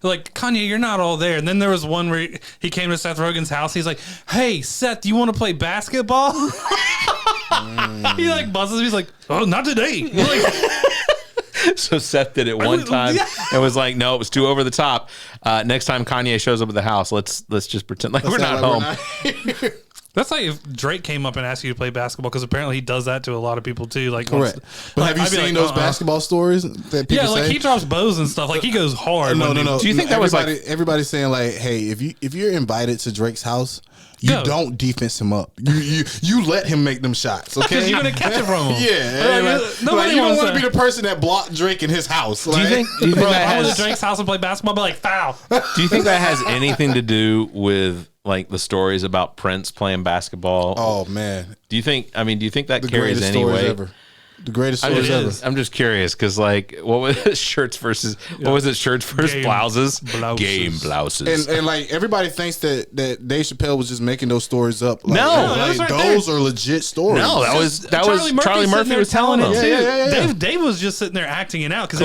[SPEAKER 4] like, Kanye, you're not all there. And then there was one where he came to Seth Rogen's house. He's like, hey, Seth, do you want to play basketball? He buzzes. He's like, oh, not today.
[SPEAKER 1] So Seth did it one time and was like, no, it was too over the top. Next time Kanye shows up at the house, let's just pretend like we're not home.
[SPEAKER 4] That's like if Drake came up and asked you to play basketball, because apparently he does that to a lot of people too. Like,
[SPEAKER 3] correct. But have you seen those basketball stories that people say?
[SPEAKER 4] He drops bows and stuff. Like, he goes hard.
[SPEAKER 3] No.
[SPEAKER 1] Do you think that was
[SPEAKER 3] everybody's saying like, hey, if you're invited to Drake's house, you don't defense him up. You let him make them shots, okay?
[SPEAKER 4] Because you're gonna catch it from him.
[SPEAKER 3] Yeah. You don't want to be the person that blocked Drake in his house.
[SPEAKER 1] Do you think that
[SPEAKER 4] I went to Drake's house and play basketball, I'd be like, foul.
[SPEAKER 1] Do you think that has anything to do with the stories about Prince playing basketball?
[SPEAKER 3] Oh man.
[SPEAKER 1] Do you think that carries any weight?
[SPEAKER 3] Ever. The greatest stories ever.
[SPEAKER 1] I'm just curious because what was it? Shirts versus blouses? Game blouses.
[SPEAKER 3] And everybody thinks that Dave Chappelle was just making those stories up.
[SPEAKER 4] Those
[SPEAKER 3] are legit stories.
[SPEAKER 1] No, that was Charlie Murphy was telling them.
[SPEAKER 4] Yeah. Dave was just sitting there acting it out because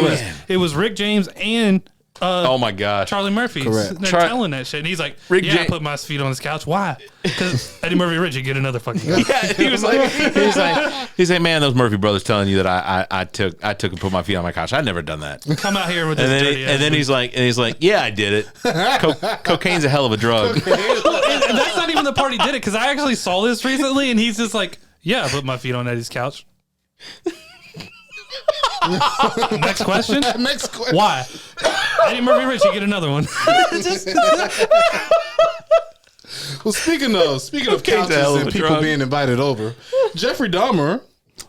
[SPEAKER 4] it was Rick James and
[SPEAKER 1] Oh my gosh,
[SPEAKER 4] Charlie Murphy.
[SPEAKER 3] Correct.
[SPEAKER 4] They're telling that shit, and he's like, I put my feet on his couch. Why? Because Eddie Murphy Rich, you get another fucking couch.
[SPEAKER 1] Yeah, he's like, man, those Murphy brothers telling you that I took and put my feet on my couch. I'd never done that.
[SPEAKER 4] Come out here with
[SPEAKER 1] and
[SPEAKER 4] this
[SPEAKER 1] then
[SPEAKER 4] dirty
[SPEAKER 1] and then he's like, yeah, I did it. Cocaine's a hell of a drug.
[SPEAKER 4] and that's not even the part he did it, because I actually saw this recently, and he's just like, yeah, I put my feet on Eddie's couch. Next question. Why? Eddie Murphy Rich, you get another one.
[SPEAKER 3] Well, speaking of couches and people being invited over, Jeffrey Dahmer.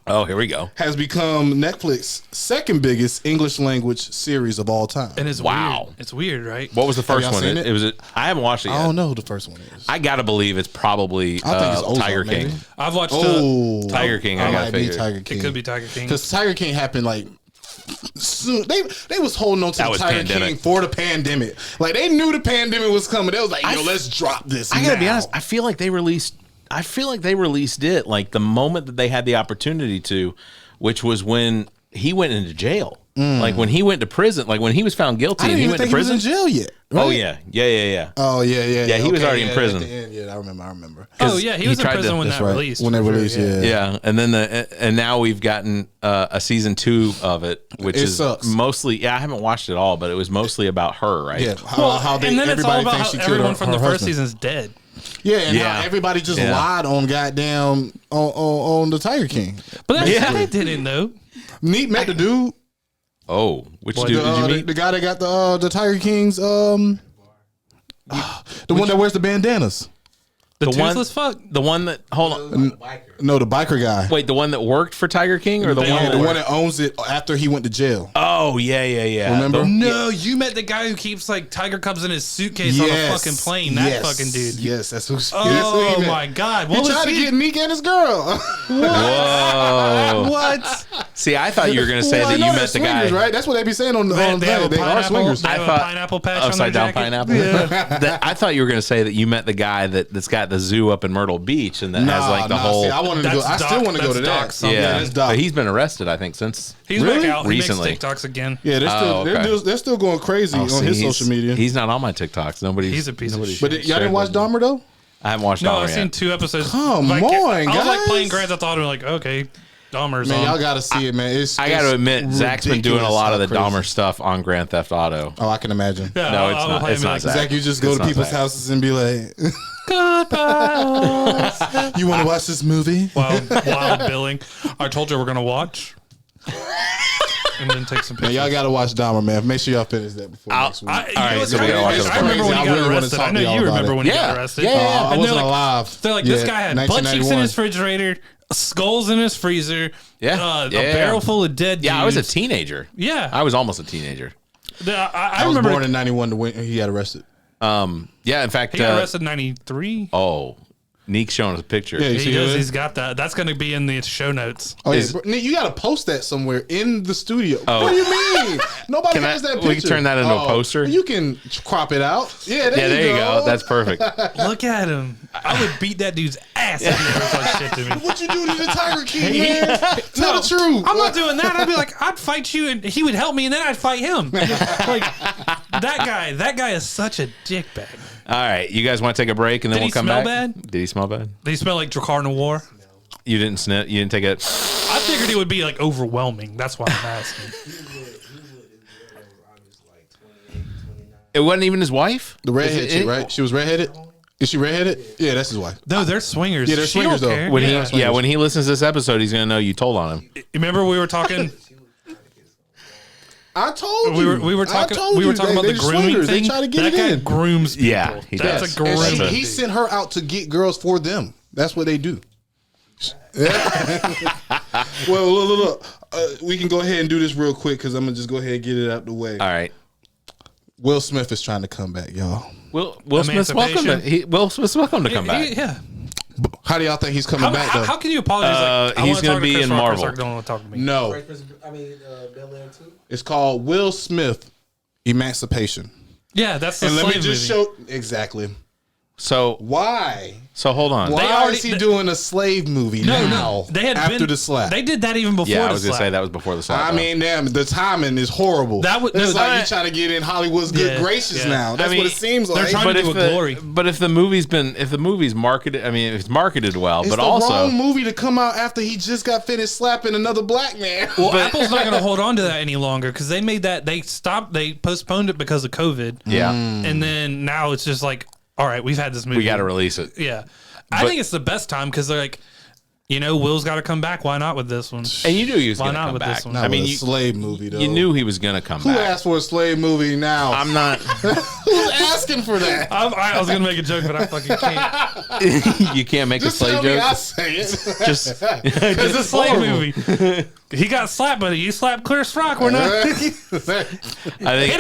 [SPEAKER 1] Oh, here we go.
[SPEAKER 3] Has become Netflix's second biggest English language series of all time.
[SPEAKER 4] And it's
[SPEAKER 1] wow.
[SPEAKER 4] Weird. It's weird, right?
[SPEAKER 1] What was the first one?
[SPEAKER 3] Seen
[SPEAKER 1] It was. I haven't watched it yet.
[SPEAKER 3] I don't know who the first one is.
[SPEAKER 1] I gotta believe it's probably Tiger King.
[SPEAKER 3] Maybe.
[SPEAKER 4] I've watched
[SPEAKER 1] Tiger King. I gotta figure.
[SPEAKER 3] Tiger King.
[SPEAKER 4] It could be Tiger King
[SPEAKER 3] because Tiger King happened like soon. They was holding on to the Tiger King for the pandemic. Like they knew the pandemic was coming. They was like, let's drop this.
[SPEAKER 1] I gotta be honest. I feel like they released it like the moment that they had the opportunity to, which was when he went into jail. Like when he went to prison, like when he was found guilty and he went to prison.
[SPEAKER 3] He was in jail yet? Right?
[SPEAKER 1] Oh yeah.
[SPEAKER 3] Oh yeah.
[SPEAKER 1] Yeah, he was already in prison.
[SPEAKER 3] Yeah, I remember.
[SPEAKER 4] Oh yeah, he was in prison when that released.
[SPEAKER 3] When they released,
[SPEAKER 1] yeah. And then and now we've gotten a season 2 of it, which is mostly. Yeah, I haven't watched it all, but it was mostly about her, right?
[SPEAKER 3] Yeah.
[SPEAKER 4] And then it's all about how everyone from the first season's dead.
[SPEAKER 3] Yeah, and how everybody just lied on goddamn on the Tiger King.
[SPEAKER 4] But that's they didn't know.
[SPEAKER 3] Neat met the dude.
[SPEAKER 1] Oh, which dude did you meet?
[SPEAKER 3] The guy that got the Tiger King's the one that wears the bandanas.
[SPEAKER 4] The toothless fuck?
[SPEAKER 1] The one that
[SPEAKER 3] No, the biker guy.
[SPEAKER 1] Wait, the one that worked for Tiger King or the one
[SPEAKER 3] that owns it after he went to jail?
[SPEAKER 1] Oh, yeah.
[SPEAKER 3] Remember?
[SPEAKER 4] No, you met the guy who keeps like tiger cubs in his suitcase on a fucking plane. That fucking dude.
[SPEAKER 3] Yes, that's who.
[SPEAKER 4] Oh my god!
[SPEAKER 3] He tried to get Meek and his girl.
[SPEAKER 1] Whoa!
[SPEAKER 4] What?
[SPEAKER 1] See, I thought you were going to say that you met the guy.
[SPEAKER 3] Right? That's what they be saying on the
[SPEAKER 4] they
[SPEAKER 3] are swingers.
[SPEAKER 4] I thought pineapple patch
[SPEAKER 1] upside down
[SPEAKER 4] pineapple.
[SPEAKER 1] Yeah. I thought you were going to say that you met the guy that's got the zoo up in Myrtle Beach and that has like the whole.
[SPEAKER 3] See, I wanted to go. I still want to go to that.
[SPEAKER 1] Yeah, but he's been arrested, I think, since
[SPEAKER 4] he's back out
[SPEAKER 1] recently.
[SPEAKER 4] He makes TikToks again.
[SPEAKER 3] Yeah, they're still going crazy on his social media.
[SPEAKER 1] He's not on my TikToks.
[SPEAKER 4] He's a piece of shit.
[SPEAKER 3] But y'all didn't watch Dahmer though?
[SPEAKER 1] I haven't watched Dahmer.
[SPEAKER 4] No, I've seen 2 episodes.
[SPEAKER 3] Come on,
[SPEAKER 4] I was
[SPEAKER 3] guys.
[SPEAKER 4] like playing Grand Theft Auto, like okay, Dahmer's on.
[SPEAKER 3] Y'all got to see it, man.
[SPEAKER 1] I got to admit, Zach's been doing a lot of the Dahmer stuff on Grand Theft Auto.
[SPEAKER 3] Oh, I can imagine.
[SPEAKER 4] Yeah,
[SPEAKER 1] no, it's not. It's not Zach.
[SPEAKER 3] Zach, you just go to people's houses and be like,
[SPEAKER 4] goodbye.
[SPEAKER 3] You want to watch this movie?
[SPEAKER 4] Wild billing. I told you we're gonna watch. And then take some pictures.
[SPEAKER 3] Man, y'all got to watch Dahmer, man. Make sure y'all finish that before next week.
[SPEAKER 1] All right, so we got to watch it.
[SPEAKER 4] I remember when he got arrested. I know you remember when he got arrested.
[SPEAKER 3] Yeah, I wasn't alive.
[SPEAKER 4] They're like, this guy had butt cheeks in his refrigerator, skulls in his freezer, a barrel full of dead dudes.
[SPEAKER 1] Yeah, I was a teenager.
[SPEAKER 4] Yeah.
[SPEAKER 1] I was almost a teenager.
[SPEAKER 3] I was born in 91 when he got arrested.
[SPEAKER 1] Yeah, in fact.
[SPEAKER 4] He got arrested in 93.
[SPEAKER 1] Oh. Neek's showing us a picture.
[SPEAKER 3] Yeah,
[SPEAKER 4] he does. He's got that. That's going to be in the show notes.
[SPEAKER 3] Oh, yeah. Nick, you got to post that somewhere in the studio. Oh. What do you mean? Nobody has that picture.
[SPEAKER 1] We can turn that into a poster.
[SPEAKER 3] You can crop it out. Yeah, there you go.
[SPEAKER 1] That's perfect.
[SPEAKER 4] Look at him. I would beat that dude's ass if he ever talked shit to me.
[SPEAKER 3] What you do to the Tiger King, man? Tell the truth.
[SPEAKER 4] I'm not doing that. I'd be like, I'd fight you, and he would help me, and then I'd fight him. Like that guy is such a dickbag.
[SPEAKER 1] All right, you guys want to take a break and then we'll come back? Did he smell bad?
[SPEAKER 4] Did he smell like Drakkar Noir?
[SPEAKER 1] You didn't sniff. You didn't take it.
[SPEAKER 4] I figured it would be like overwhelming. That's why I'm asking.
[SPEAKER 1] It wasn't even his wife.
[SPEAKER 3] The redhead chick, right? She was redheaded. Is she redheaded? Yeah, that's his wife.
[SPEAKER 4] No, they're swingers.
[SPEAKER 3] Yeah, they're swingers though.
[SPEAKER 1] When he listens to this episode, he's gonna know you told on him.
[SPEAKER 4] Remember we were talking.
[SPEAKER 3] I told you.
[SPEAKER 4] We were talking about the grooming thing.
[SPEAKER 3] They try to get
[SPEAKER 4] that
[SPEAKER 3] it
[SPEAKER 4] guy
[SPEAKER 3] in.
[SPEAKER 4] grooms people.
[SPEAKER 1] Yeah, he does.
[SPEAKER 4] That's a groom.
[SPEAKER 3] He sent her out to get girls for them. That's what they do. Well, look. We can go ahead and do this real quick because I'm gonna just go ahead and get it out the way.
[SPEAKER 1] All right.
[SPEAKER 3] Will Smith is trying to come back, y'all.
[SPEAKER 1] Will Smith's welcome. Will Smith's welcome to come back.
[SPEAKER 4] Yeah.
[SPEAKER 3] How do y'all think he's coming back though?
[SPEAKER 4] How can you apologize?
[SPEAKER 1] He's going to be in Marvel.
[SPEAKER 4] Don't want to talk to me.
[SPEAKER 3] No.
[SPEAKER 7] Bel-Air too?
[SPEAKER 3] It's called Will Smith Emancipation.
[SPEAKER 4] Yeah, that's the
[SPEAKER 3] and let
[SPEAKER 4] slave
[SPEAKER 3] me just
[SPEAKER 4] movie.
[SPEAKER 3] show exactly.
[SPEAKER 1] So
[SPEAKER 3] why?
[SPEAKER 1] So hold on.
[SPEAKER 3] Why is he doing a slave movie now?
[SPEAKER 4] No, they had
[SPEAKER 3] after the slap.
[SPEAKER 4] They did that even before.
[SPEAKER 1] Yeah,
[SPEAKER 4] the
[SPEAKER 1] I was gonna
[SPEAKER 4] slap.
[SPEAKER 1] say that was before the slap.
[SPEAKER 3] I mean, damn, the timing is horrible. It's like you trying to get in Hollywood's good graces now. That's what it seems like.
[SPEAKER 4] They're trying to do a glory.
[SPEAKER 1] But if the movie's marketed, I mean, if it's marketed well,
[SPEAKER 3] it's
[SPEAKER 1] but
[SPEAKER 3] the
[SPEAKER 1] also
[SPEAKER 3] wrong movie to come out after he just got finished slapping another black man.
[SPEAKER 4] Well, Apple's not going to hold on to that any longer because they made that they postponed it because of COVID.
[SPEAKER 1] Yeah,
[SPEAKER 4] and then now it's just like, all right, we've had this movie,
[SPEAKER 1] we got to release it.
[SPEAKER 4] Yeah. I think it's the best time because they're like, Will's got to come back. Why not with this one?
[SPEAKER 1] And you knew he was going to come
[SPEAKER 4] with
[SPEAKER 1] back.
[SPEAKER 4] this one?
[SPEAKER 3] I mean, slave movie though.
[SPEAKER 1] You knew he was going to come back.
[SPEAKER 3] Who asked for a slave movie now?
[SPEAKER 1] I'm not.
[SPEAKER 3] Who's asking for that?
[SPEAKER 4] I was going to make a joke, but I fucking can't.
[SPEAKER 1] You can't make
[SPEAKER 3] Just
[SPEAKER 1] a slave
[SPEAKER 3] tell me
[SPEAKER 1] joke.
[SPEAKER 3] I say it.
[SPEAKER 1] Just
[SPEAKER 4] it's a slave movie. He got slapped, but you slapped Chris Rock. We're not. Hit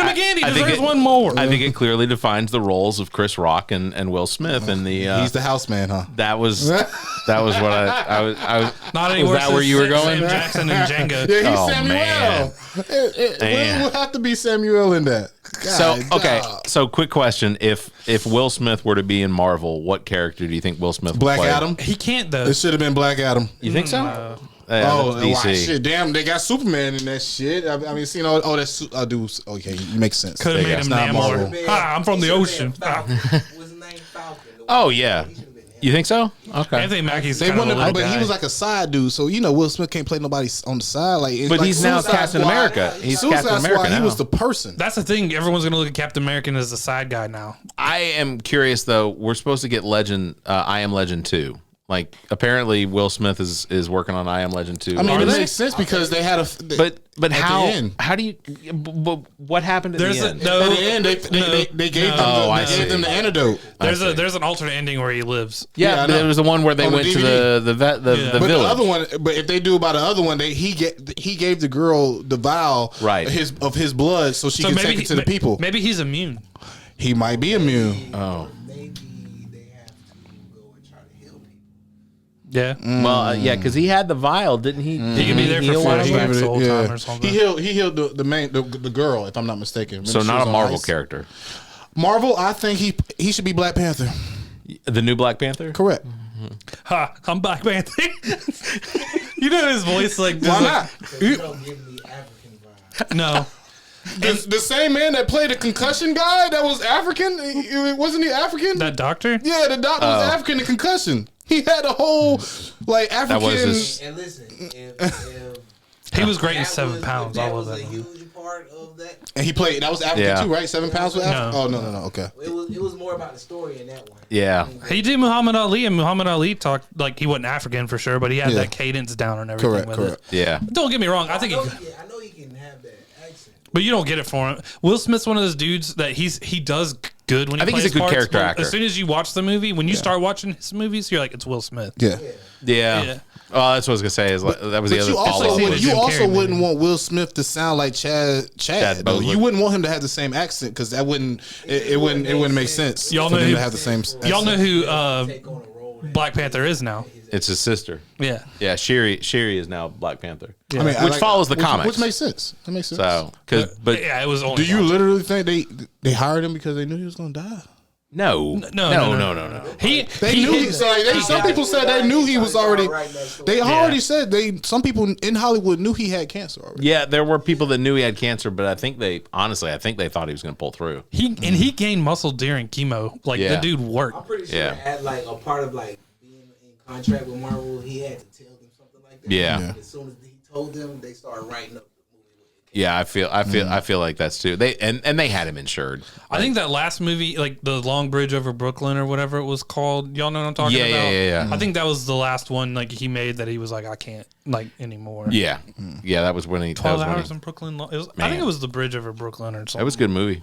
[SPEAKER 4] him again. He deserves one more.
[SPEAKER 1] I think it clearly defines the roles of Chris Rock and Will Smith in the.
[SPEAKER 3] He's the house man, huh?
[SPEAKER 1] That was what I was.
[SPEAKER 4] Not any
[SPEAKER 1] Was
[SPEAKER 4] worse
[SPEAKER 1] that where you were going?
[SPEAKER 4] Sam Jackson and Django.
[SPEAKER 3] Yeah, he's
[SPEAKER 1] Oh,
[SPEAKER 3] Samuel.
[SPEAKER 1] man.
[SPEAKER 3] It would have to be Samuel in that.
[SPEAKER 1] So quick question: If Will Smith were to be in Marvel, what character do you think Will Smith would
[SPEAKER 3] Black
[SPEAKER 1] play?
[SPEAKER 3] Adam.
[SPEAKER 4] He can't though.
[SPEAKER 3] It should have been Black Adam.
[SPEAKER 1] You think so?
[SPEAKER 4] No.
[SPEAKER 1] DC.
[SPEAKER 3] Wow, shit! Damn, they got Superman in that shit. I mean, see, that's I do. Okay, it makes sense.
[SPEAKER 4] Could have made him
[SPEAKER 3] Not Marvel.
[SPEAKER 4] Namor. Hi, I'm from the ocean.
[SPEAKER 7] Was his name Falcon?
[SPEAKER 1] Oh yeah. You think so? Okay.
[SPEAKER 4] Anthony Mackie's
[SPEAKER 3] They
[SPEAKER 4] kind of a
[SPEAKER 3] wanted,
[SPEAKER 4] little
[SPEAKER 3] but
[SPEAKER 4] guy.
[SPEAKER 3] he was like a side dude, so Will Smith can't play nobody on the side. Like, it's
[SPEAKER 1] But
[SPEAKER 3] like
[SPEAKER 1] he's now
[SPEAKER 3] Suicide
[SPEAKER 1] Captain
[SPEAKER 3] Squad.
[SPEAKER 1] America. He's
[SPEAKER 3] Suicide
[SPEAKER 1] Captain America
[SPEAKER 3] Squad, He
[SPEAKER 1] now.
[SPEAKER 3] was the person.
[SPEAKER 4] That's the thing. Everyone's going to look at Captain America as the side guy now.
[SPEAKER 1] I am curious though. We're supposed to get Legend. I Am Legend 2. Like apparently Will Smith is working on I Am Legend 2.
[SPEAKER 3] I mean,
[SPEAKER 4] Are
[SPEAKER 3] it
[SPEAKER 4] they?
[SPEAKER 3] makes sense because they had a.
[SPEAKER 1] But
[SPEAKER 3] at
[SPEAKER 1] how
[SPEAKER 3] the end.
[SPEAKER 1] how do you? What happened at the end?
[SPEAKER 3] At the end, they gave them the antidote.
[SPEAKER 4] There's an alternate ending where he lives.
[SPEAKER 1] Yeah, there was the one where they
[SPEAKER 3] On the
[SPEAKER 1] went to
[SPEAKER 3] DVD.
[SPEAKER 1] the
[SPEAKER 3] But
[SPEAKER 1] village.
[SPEAKER 3] the other one, but if they do about the other one, he gave the girl the vial of his blood so she can take it to the people.
[SPEAKER 4] Maybe he's immune.
[SPEAKER 3] He might be immune.
[SPEAKER 1] Oh.
[SPEAKER 7] Maybe they have to go and try to heal people.
[SPEAKER 4] Yeah.
[SPEAKER 1] Well, yeah, because he had the vial, didn't he?
[SPEAKER 4] He could be there for flashbacks the whole time or something.
[SPEAKER 3] He healed the girl, if I'm not mistaken.
[SPEAKER 1] So
[SPEAKER 3] She
[SPEAKER 1] not
[SPEAKER 3] was
[SPEAKER 1] a
[SPEAKER 3] on
[SPEAKER 1] Marvel
[SPEAKER 3] ice.
[SPEAKER 1] character.
[SPEAKER 3] Marvel, I think he should be Black Panther.
[SPEAKER 1] The new Black Panther?
[SPEAKER 3] Correct.
[SPEAKER 4] Ha! I'm Black Panther. You know his voice like.
[SPEAKER 3] Why not?
[SPEAKER 7] You don't give me African vibe.
[SPEAKER 4] No.
[SPEAKER 3] The same man that played the concussion guy that was African, wasn't he African?
[SPEAKER 4] That doctor?
[SPEAKER 3] Yeah, the doctor was African in concussion. He had a whole African.
[SPEAKER 7] And listen, if
[SPEAKER 4] He was great in
[SPEAKER 7] that
[SPEAKER 4] 7
[SPEAKER 7] was-
[SPEAKER 4] pounds.
[SPEAKER 7] if
[SPEAKER 4] I
[SPEAKER 7] that
[SPEAKER 4] love
[SPEAKER 7] was
[SPEAKER 4] that.
[SPEAKER 7] a huge part of that.
[SPEAKER 3] And he played. That was African
[SPEAKER 1] Yeah.
[SPEAKER 3] too, right? 7 pounds with African.
[SPEAKER 4] No.
[SPEAKER 3] Oh no. Okay.
[SPEAKER 7] It was more about the story in that one.
[SPEAKER 1] Yeah.
[SPEAKER 4] He did Muhammad Ali, and Muhammad Ali talked like he wasn't African for sure, but he had
[SPEAKER 3] Yeah.
[SPEAKER 4] that cadence down and everything. with
[SPEAKER 3] Correct.
[SPEAKER 4] It.
[SPEAKER 1] Yeah.
[SPEAKER 4] Don't get me wrong. I think,
[SPEAKER 7] I know he can have that accent.
[SPEAKER 4] but you don't get it for him. Will Smith's one of those dudes that he does good when he
[SPEAKER 1] I think
[SPEAKER 4] plays
[SPEAKER 1] he's a good
[SPEAKER 4] parts,
[SPEAKER 1] character
[SPEAKER 4] but
[SPEAKER 1] actor.
[SPEAKER 4] As soon as you watch the movie, when you start watching his movies, you're like, it's Will Smith.
[SPEAKER 3] Yeah.
[SPEAKER 1] Yeah. Oh, that's what I was gonna say. Is that was the
[SPEAKER 3] But
[SPEAKER 1] other
[SPEAKER 3] you also,
[SPEAKER 1] follow.
[SPEAKER 4] seen the
[SPEAKER 3] you
[SPEAKER 4] Jim
[SPEAKER 3] also
[SPEAKER 4] Carrey
[SPEAKER 3] wouldn't
[SPEAKER 4] movie.
[SPEAKER 3] want Will Smith to sound like Chad though.
[SPEAKER 1] Boseman.
[SPEAKER 3] You wouldn't want him to have the same accent because that wouldn't it wouldn't make sense
[SPEAKER 4] Y'all
[SPEAKER 3] for
[SPEAKER 4] know
[SPEAKER 3] them
[SPEAKER 4] who-
[SPEAKER 3] to have the same.
[SPEAKER 4] Y'all know
[SPEAKER 3] accent.
[SPEAKER 4] who
[SPEAKER 7] Take on a role that
[SPEAKER 4] Black Panther is now?
[SPEAKER 1] It's his sister.
[SPEAKER 4] Yeah.
[SPEAKER 1] Yeah, Shiri is now Black Panther.
[SPEAKER 3] I mean,
[SPEAKER 1] which follows the comics.
[SPEAKER 3] which makes sense. That makes sense.
[SPEAKER 1] So, but
[SPEAKER 4] Yeah, it was only.
[SPEAKER 3] do you
[SPEAKER 4] one.
[SPEAKER 3] literally think they hired him because they knew he was going to die?
[SPEAKER 1] no.
[SPEAKER 4] No. He
[SPEAKER 3] Knew some people said they knew he was already. They already said some people in Hollywood knew he had cancer already.
[SPEAKER 1] Yeah, there were people that knew he had cancer, but I think they thought he was going to pull through.
[SPEAKER 4] He gained muscle during chemo. Like
[SPEAKER 1] Yeah.
[SPEAKER 4] the dude worked.
[SPEAKER 7] I'm pretty sure
[SPEAKER 1] Yeah.
[SPEAKER 7] at like a part of like being in contract with Marvel, he had to tell them something like that.
[SPEAKER 1] Yeah.
[SPEAKER 7] As soon as he told them, they started writing up the movie.
[SPEAKER 1] Yeah, I feel like that's too. They had him insured.
[SPEAKER 4] I think that last movie, like the Long Bridge over Brooklyn or whatever it was called, y'all know what I'm talking
[SPEAKER 1] Yeah,
[SPEAKER 4] about?
[SPEAKER 1] yeah.
[SPEAKER 4] I think that was the last one like he made that he was like, I can't like anymore.
[SPEAKER 1] Yeah, yeah. That was when he.
[SPEAKER 4] 12
[SPEAKER 1] that was when
[SPEAKER 4] hours
[SPEAKER 1] he-
[SPEAKER 4] in Brooklyn. I think
[SPEAKER 1] Man.
[SPEAKER 4] it was the bridge over Brooklyn or something.
[SPEAKER 1] It was a good movie.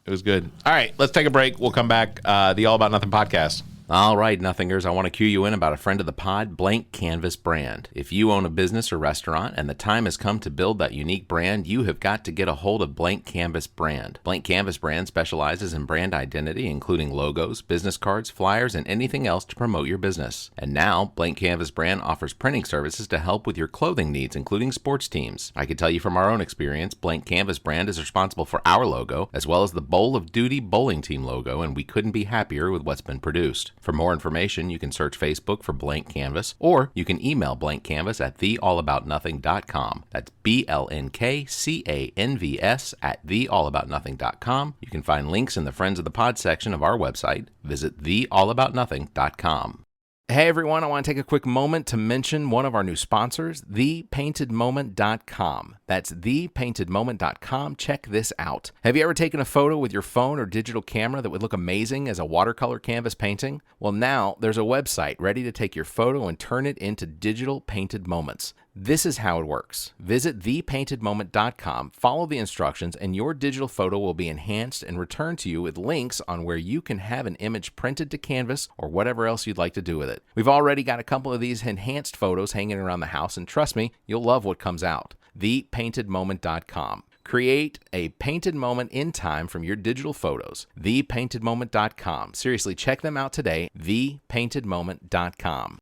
[SPEAKER 1] It was good. All right, let's take a break. We'll come back. The All About Nothing podcast. All right, Nothingers, I want to cue you in about a friend of the pod, Blank Canvas Brand. If you own a business or restaurant and the time has come to build that unique brand, you have got to get a hold of Blank Canvas Brand. Blank Canvas Brand specializes in brand identity, including logos, business cards, flyers, and anything else to promote your business. And now, Blank Canvas Brand offers printing services to help with your clothing needs, including sports teams. I can tell you from our own experience, Blank Canvas Brand is responsible for our logo, as well as the Bowl of Duty bowling team logo, and we couldn't be happier with what's been produced. For more information, you can search Facebook for Blank Canvas, or you can email Blank Canvas at theallaboutnothing.com. That's BLNKCANVS at theallaboutnothing.com. You can find links in the Friends of the Pod section of our website. Visit theallaboutnothing.com. Hey everyone, I want to take a quick moment to mention one of our new sponsors, thepaintedmoment.com. That's thepaintedmoment.com. Check this out. Have you ever taken a photo with your phone or digital camera that would look amazing as a watercolor canvas painting? Well, now there's a website ready to take your photo and turn it into digital painted moments. This is how it works. Visit thepaintedmoment.com, follow the instructions, and your digital photo will be enhanced and returned to you with links on where you can have an image printed to canvas or whatever else you'd like to do with it. We've already got a couple of these enhanced photos hanging around the house, and trust me, you'll love what comes out. Thepaintedmoment.com. Create a painted moment in time from your digital photos. Thepaintedmoment.com. Seriously, check them out today. Thepaintedmoment.com.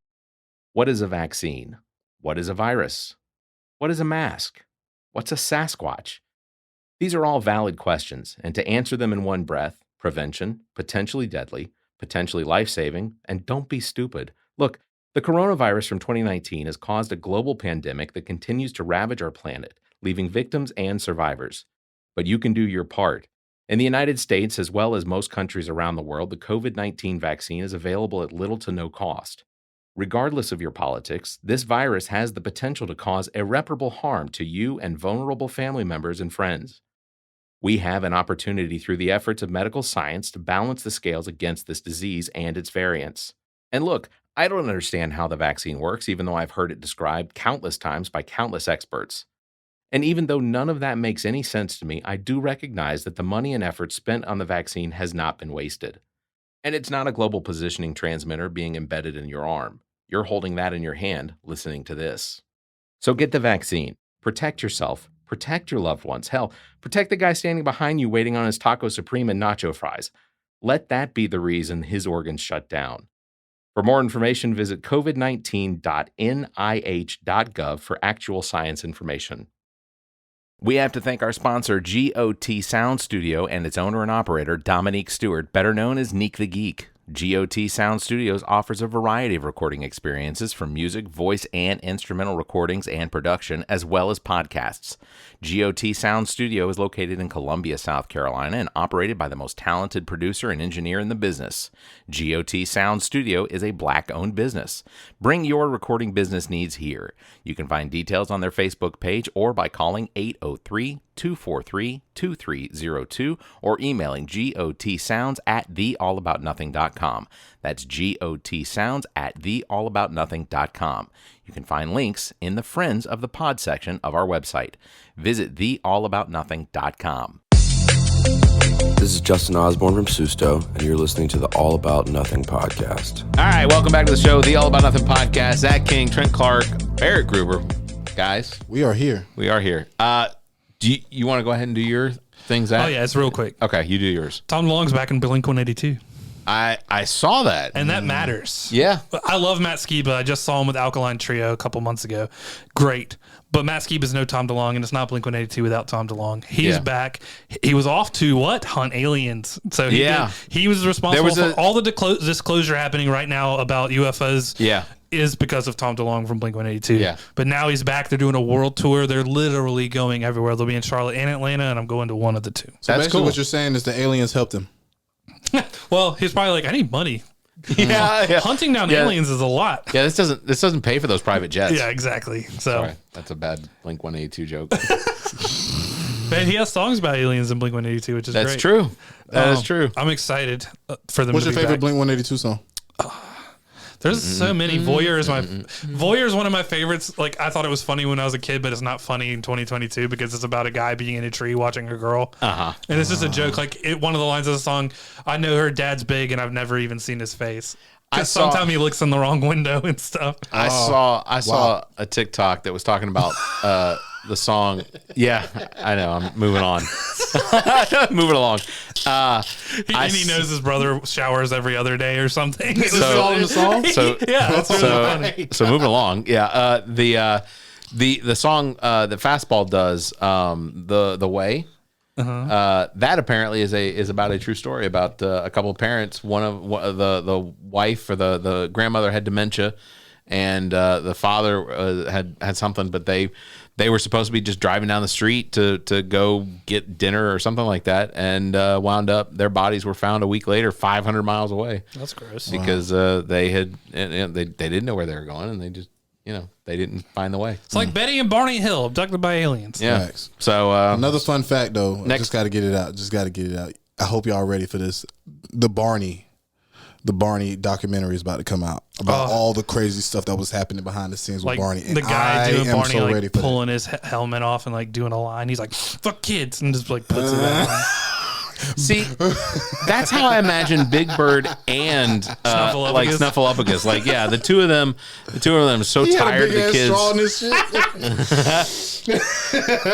[SPEAKER 1] What is a vaccine? What is a virus? What is a mask? What's a Sasquatch? These are all valid questions, and to answer them in one breath, prevention, potentially deadly, potentially life-saving, and don't be stupid. Look, the coronavirus from 2019 has caused a global pandemic that continues to ravage our planet, leaving victims and survivors. But you can do your part. In the United States, as well as most countries around the world, the COVID-19 vaccine is available at little to no cost. Regardless of your politics, this virus has the potential to cause irreparable harm to you and vulnerable family members and friends. We have an opportunity through the efforts of medical science to balance the scales against this disease and its variants. And look, I don't understand how the vaccine works, even though I've heard it described countless times by countless experts. And even though none of that makes any sense to me, I do recognize that the money and effort spent on the vaccine has not been wasted. And it's not a global positioning transmitter being embedded in your arm. You're holding that in your hand, listening to this. So get the vaccine. Protect yourself. Protect your loved ones. Hell, protect the guy standing behind you waiting on his taco supreme and nacho fries. Let that be the reason his organs shut down. For more information, visit covid19.nih.gov for actual science information. We have to thank our sponsor, GOT Sound Studio, and its owner and operator, Dominique Stewart, better known as Neek the Geek. GOT Sound Studios offers a variety of recording experiences for music, voice, and instrumental recordings and production, as well as podcasts. GOT Sound Studio is located in Columbia, South Carolina, and operated by the most talented producer and engineer in the business. GOT Sound Studio is a Black-owned business. Bring your recording business needs here. You can find details on their Facebook page or by calling 803-243-2302 or emailing gotsounds@theallaboutnothing.com. That's gotsounds@theallaboutnothing.com. You can find links in the Friends of the Pod section of our website. Visit theallaboutnothing.com.
[SPEAKER 8] This is Justin Osborne from Susto, and you're listening to the All About Nothing podcast.
[SPEAKER 1] All right, welcome back to the show, the All About Nothing podcast. Zach King, Trent Clark, Eric Gruber. Guys,
[SPEAKER 3] we are here.
[SPEAKER 1] We are here. Do you want to go ahead and do your thing, Zach?
[SPEAKER 4] Oh, yeah, it's real quick.
[SPEAKER 1] Okay, you do yours.
[SPEAKER 4] Tom DeLonge's back in Blink-182.
[SPEAKER 1] I saw that.
[SPEAKER 4] And that matters.
[SPEAKER 1] Yeah.
[SPEAKER 4] I love Matt Skiba. I just saw him with Alkaline Trio a couple months ago. Great. But Matt Skiba's no Tom DeLonge, and it's not Blink-182 without Tom DeLonge. He's back. He was off to what? Hunt aliens. So he was responsible for all the disclosure happening right now about UFOs.
[SPEAKER 1] Yeah.
[SPEAKER 4] Is because of Tom DeLonge from Blink-182.
[SPEAKER 1] Yeah.
[SPEAKER 4] But now he's back. They're doing a world tour. They're literally going everywhere. They'll be in Charlotte and Atlanta, and I'm going to one of the two.
[SPEAKER 3] So basically what you're saying is the aliens helped him.
[SPEAKER 4] Well, he's probably like, I need money.
[SPEAKER 1] Yeah.
[SPEAKER 4] Hunting down aliens is a lot.
[SPEAKER 1] Yeah, this doesn't pay for those private jets.
[SPEAKER 4] Yeah, exactly. So
[SPEAKER 1] sorry, that's a bad Blink-182 joke.
[SPEAKER 4] Man, he has songs about aliens in Blink-182, which is great.
[SPEAKER 1] That's true. That is true.
[SPEAKER 4] I'm excited for them.
[SPEAKER 3] What's
[SPEAKER 4] to
[SPEAKER 3] your
[SPEAKER 4] be
[SPEAKER 3] favorite
[SPEAKER 4] back.
[SPEAKER 3] Blink-182 song?
[SPEAKER 4] There's so many. Voyeur is one of my favorites. Like, I thought it was funny when I was a kid, but it's not funny in 2022 because it's about a guy being in a tree watching a girl. And it's just a joke. Like, one of the lines of the song, I know her dad's big and I've never even seen his face. Because sometimes he looks in the wrong window and stuff.
[SPEAKER 1] I saw a TikTok that was talking about the song. Yeah, I know. I'm moving on. Moving along.
[SPEAKER 4] He knows his brother showers every other day or something.
[SPEAKER 3] So in the song.
[SPEAKER 4] Yeah, that's really funny.
[SPEAKER 1] So moving along. Yeah. The song that Fastball does, the way. That apparently is about a true story about a couple of parents. One of the wife or the grandmother had dementia, and the father had something, but they were supposed to be just driving down the street to go get dinner or something like that, and wound up their bodies were found a week later, 500 miles away.
[SPEAKER 4] That's gross.
[SPEAKER 1] Because they didn't know where they were going, and they just they didn't find the way.
[SPEAKER 4] It's like Betty and Barney Hill abducted by aliens.
[SPEAKER 1] Yeah.
[SPEAKER 3] Facts.
[SPEAKER 1] So
[SPEAKER 3] another fun fact though. I just got to get it out. I hope y'all ready for this. The Barney documentary is about to come out about all the crazy stuff that was happening behind the scenes with Barney. And
[SPEAKER 4] the guy doing Barney,
[SPEAKER 3] so ready for
[SPEAKER 4] pulling his helmet off and like doing a line. He's like, "Fuck kids," and just like puts it on.
[SPEAKER 1] See, that's how I imagine Big Bird and like Snuffleupagus. Like, yeah, the two of them so tired of the kids.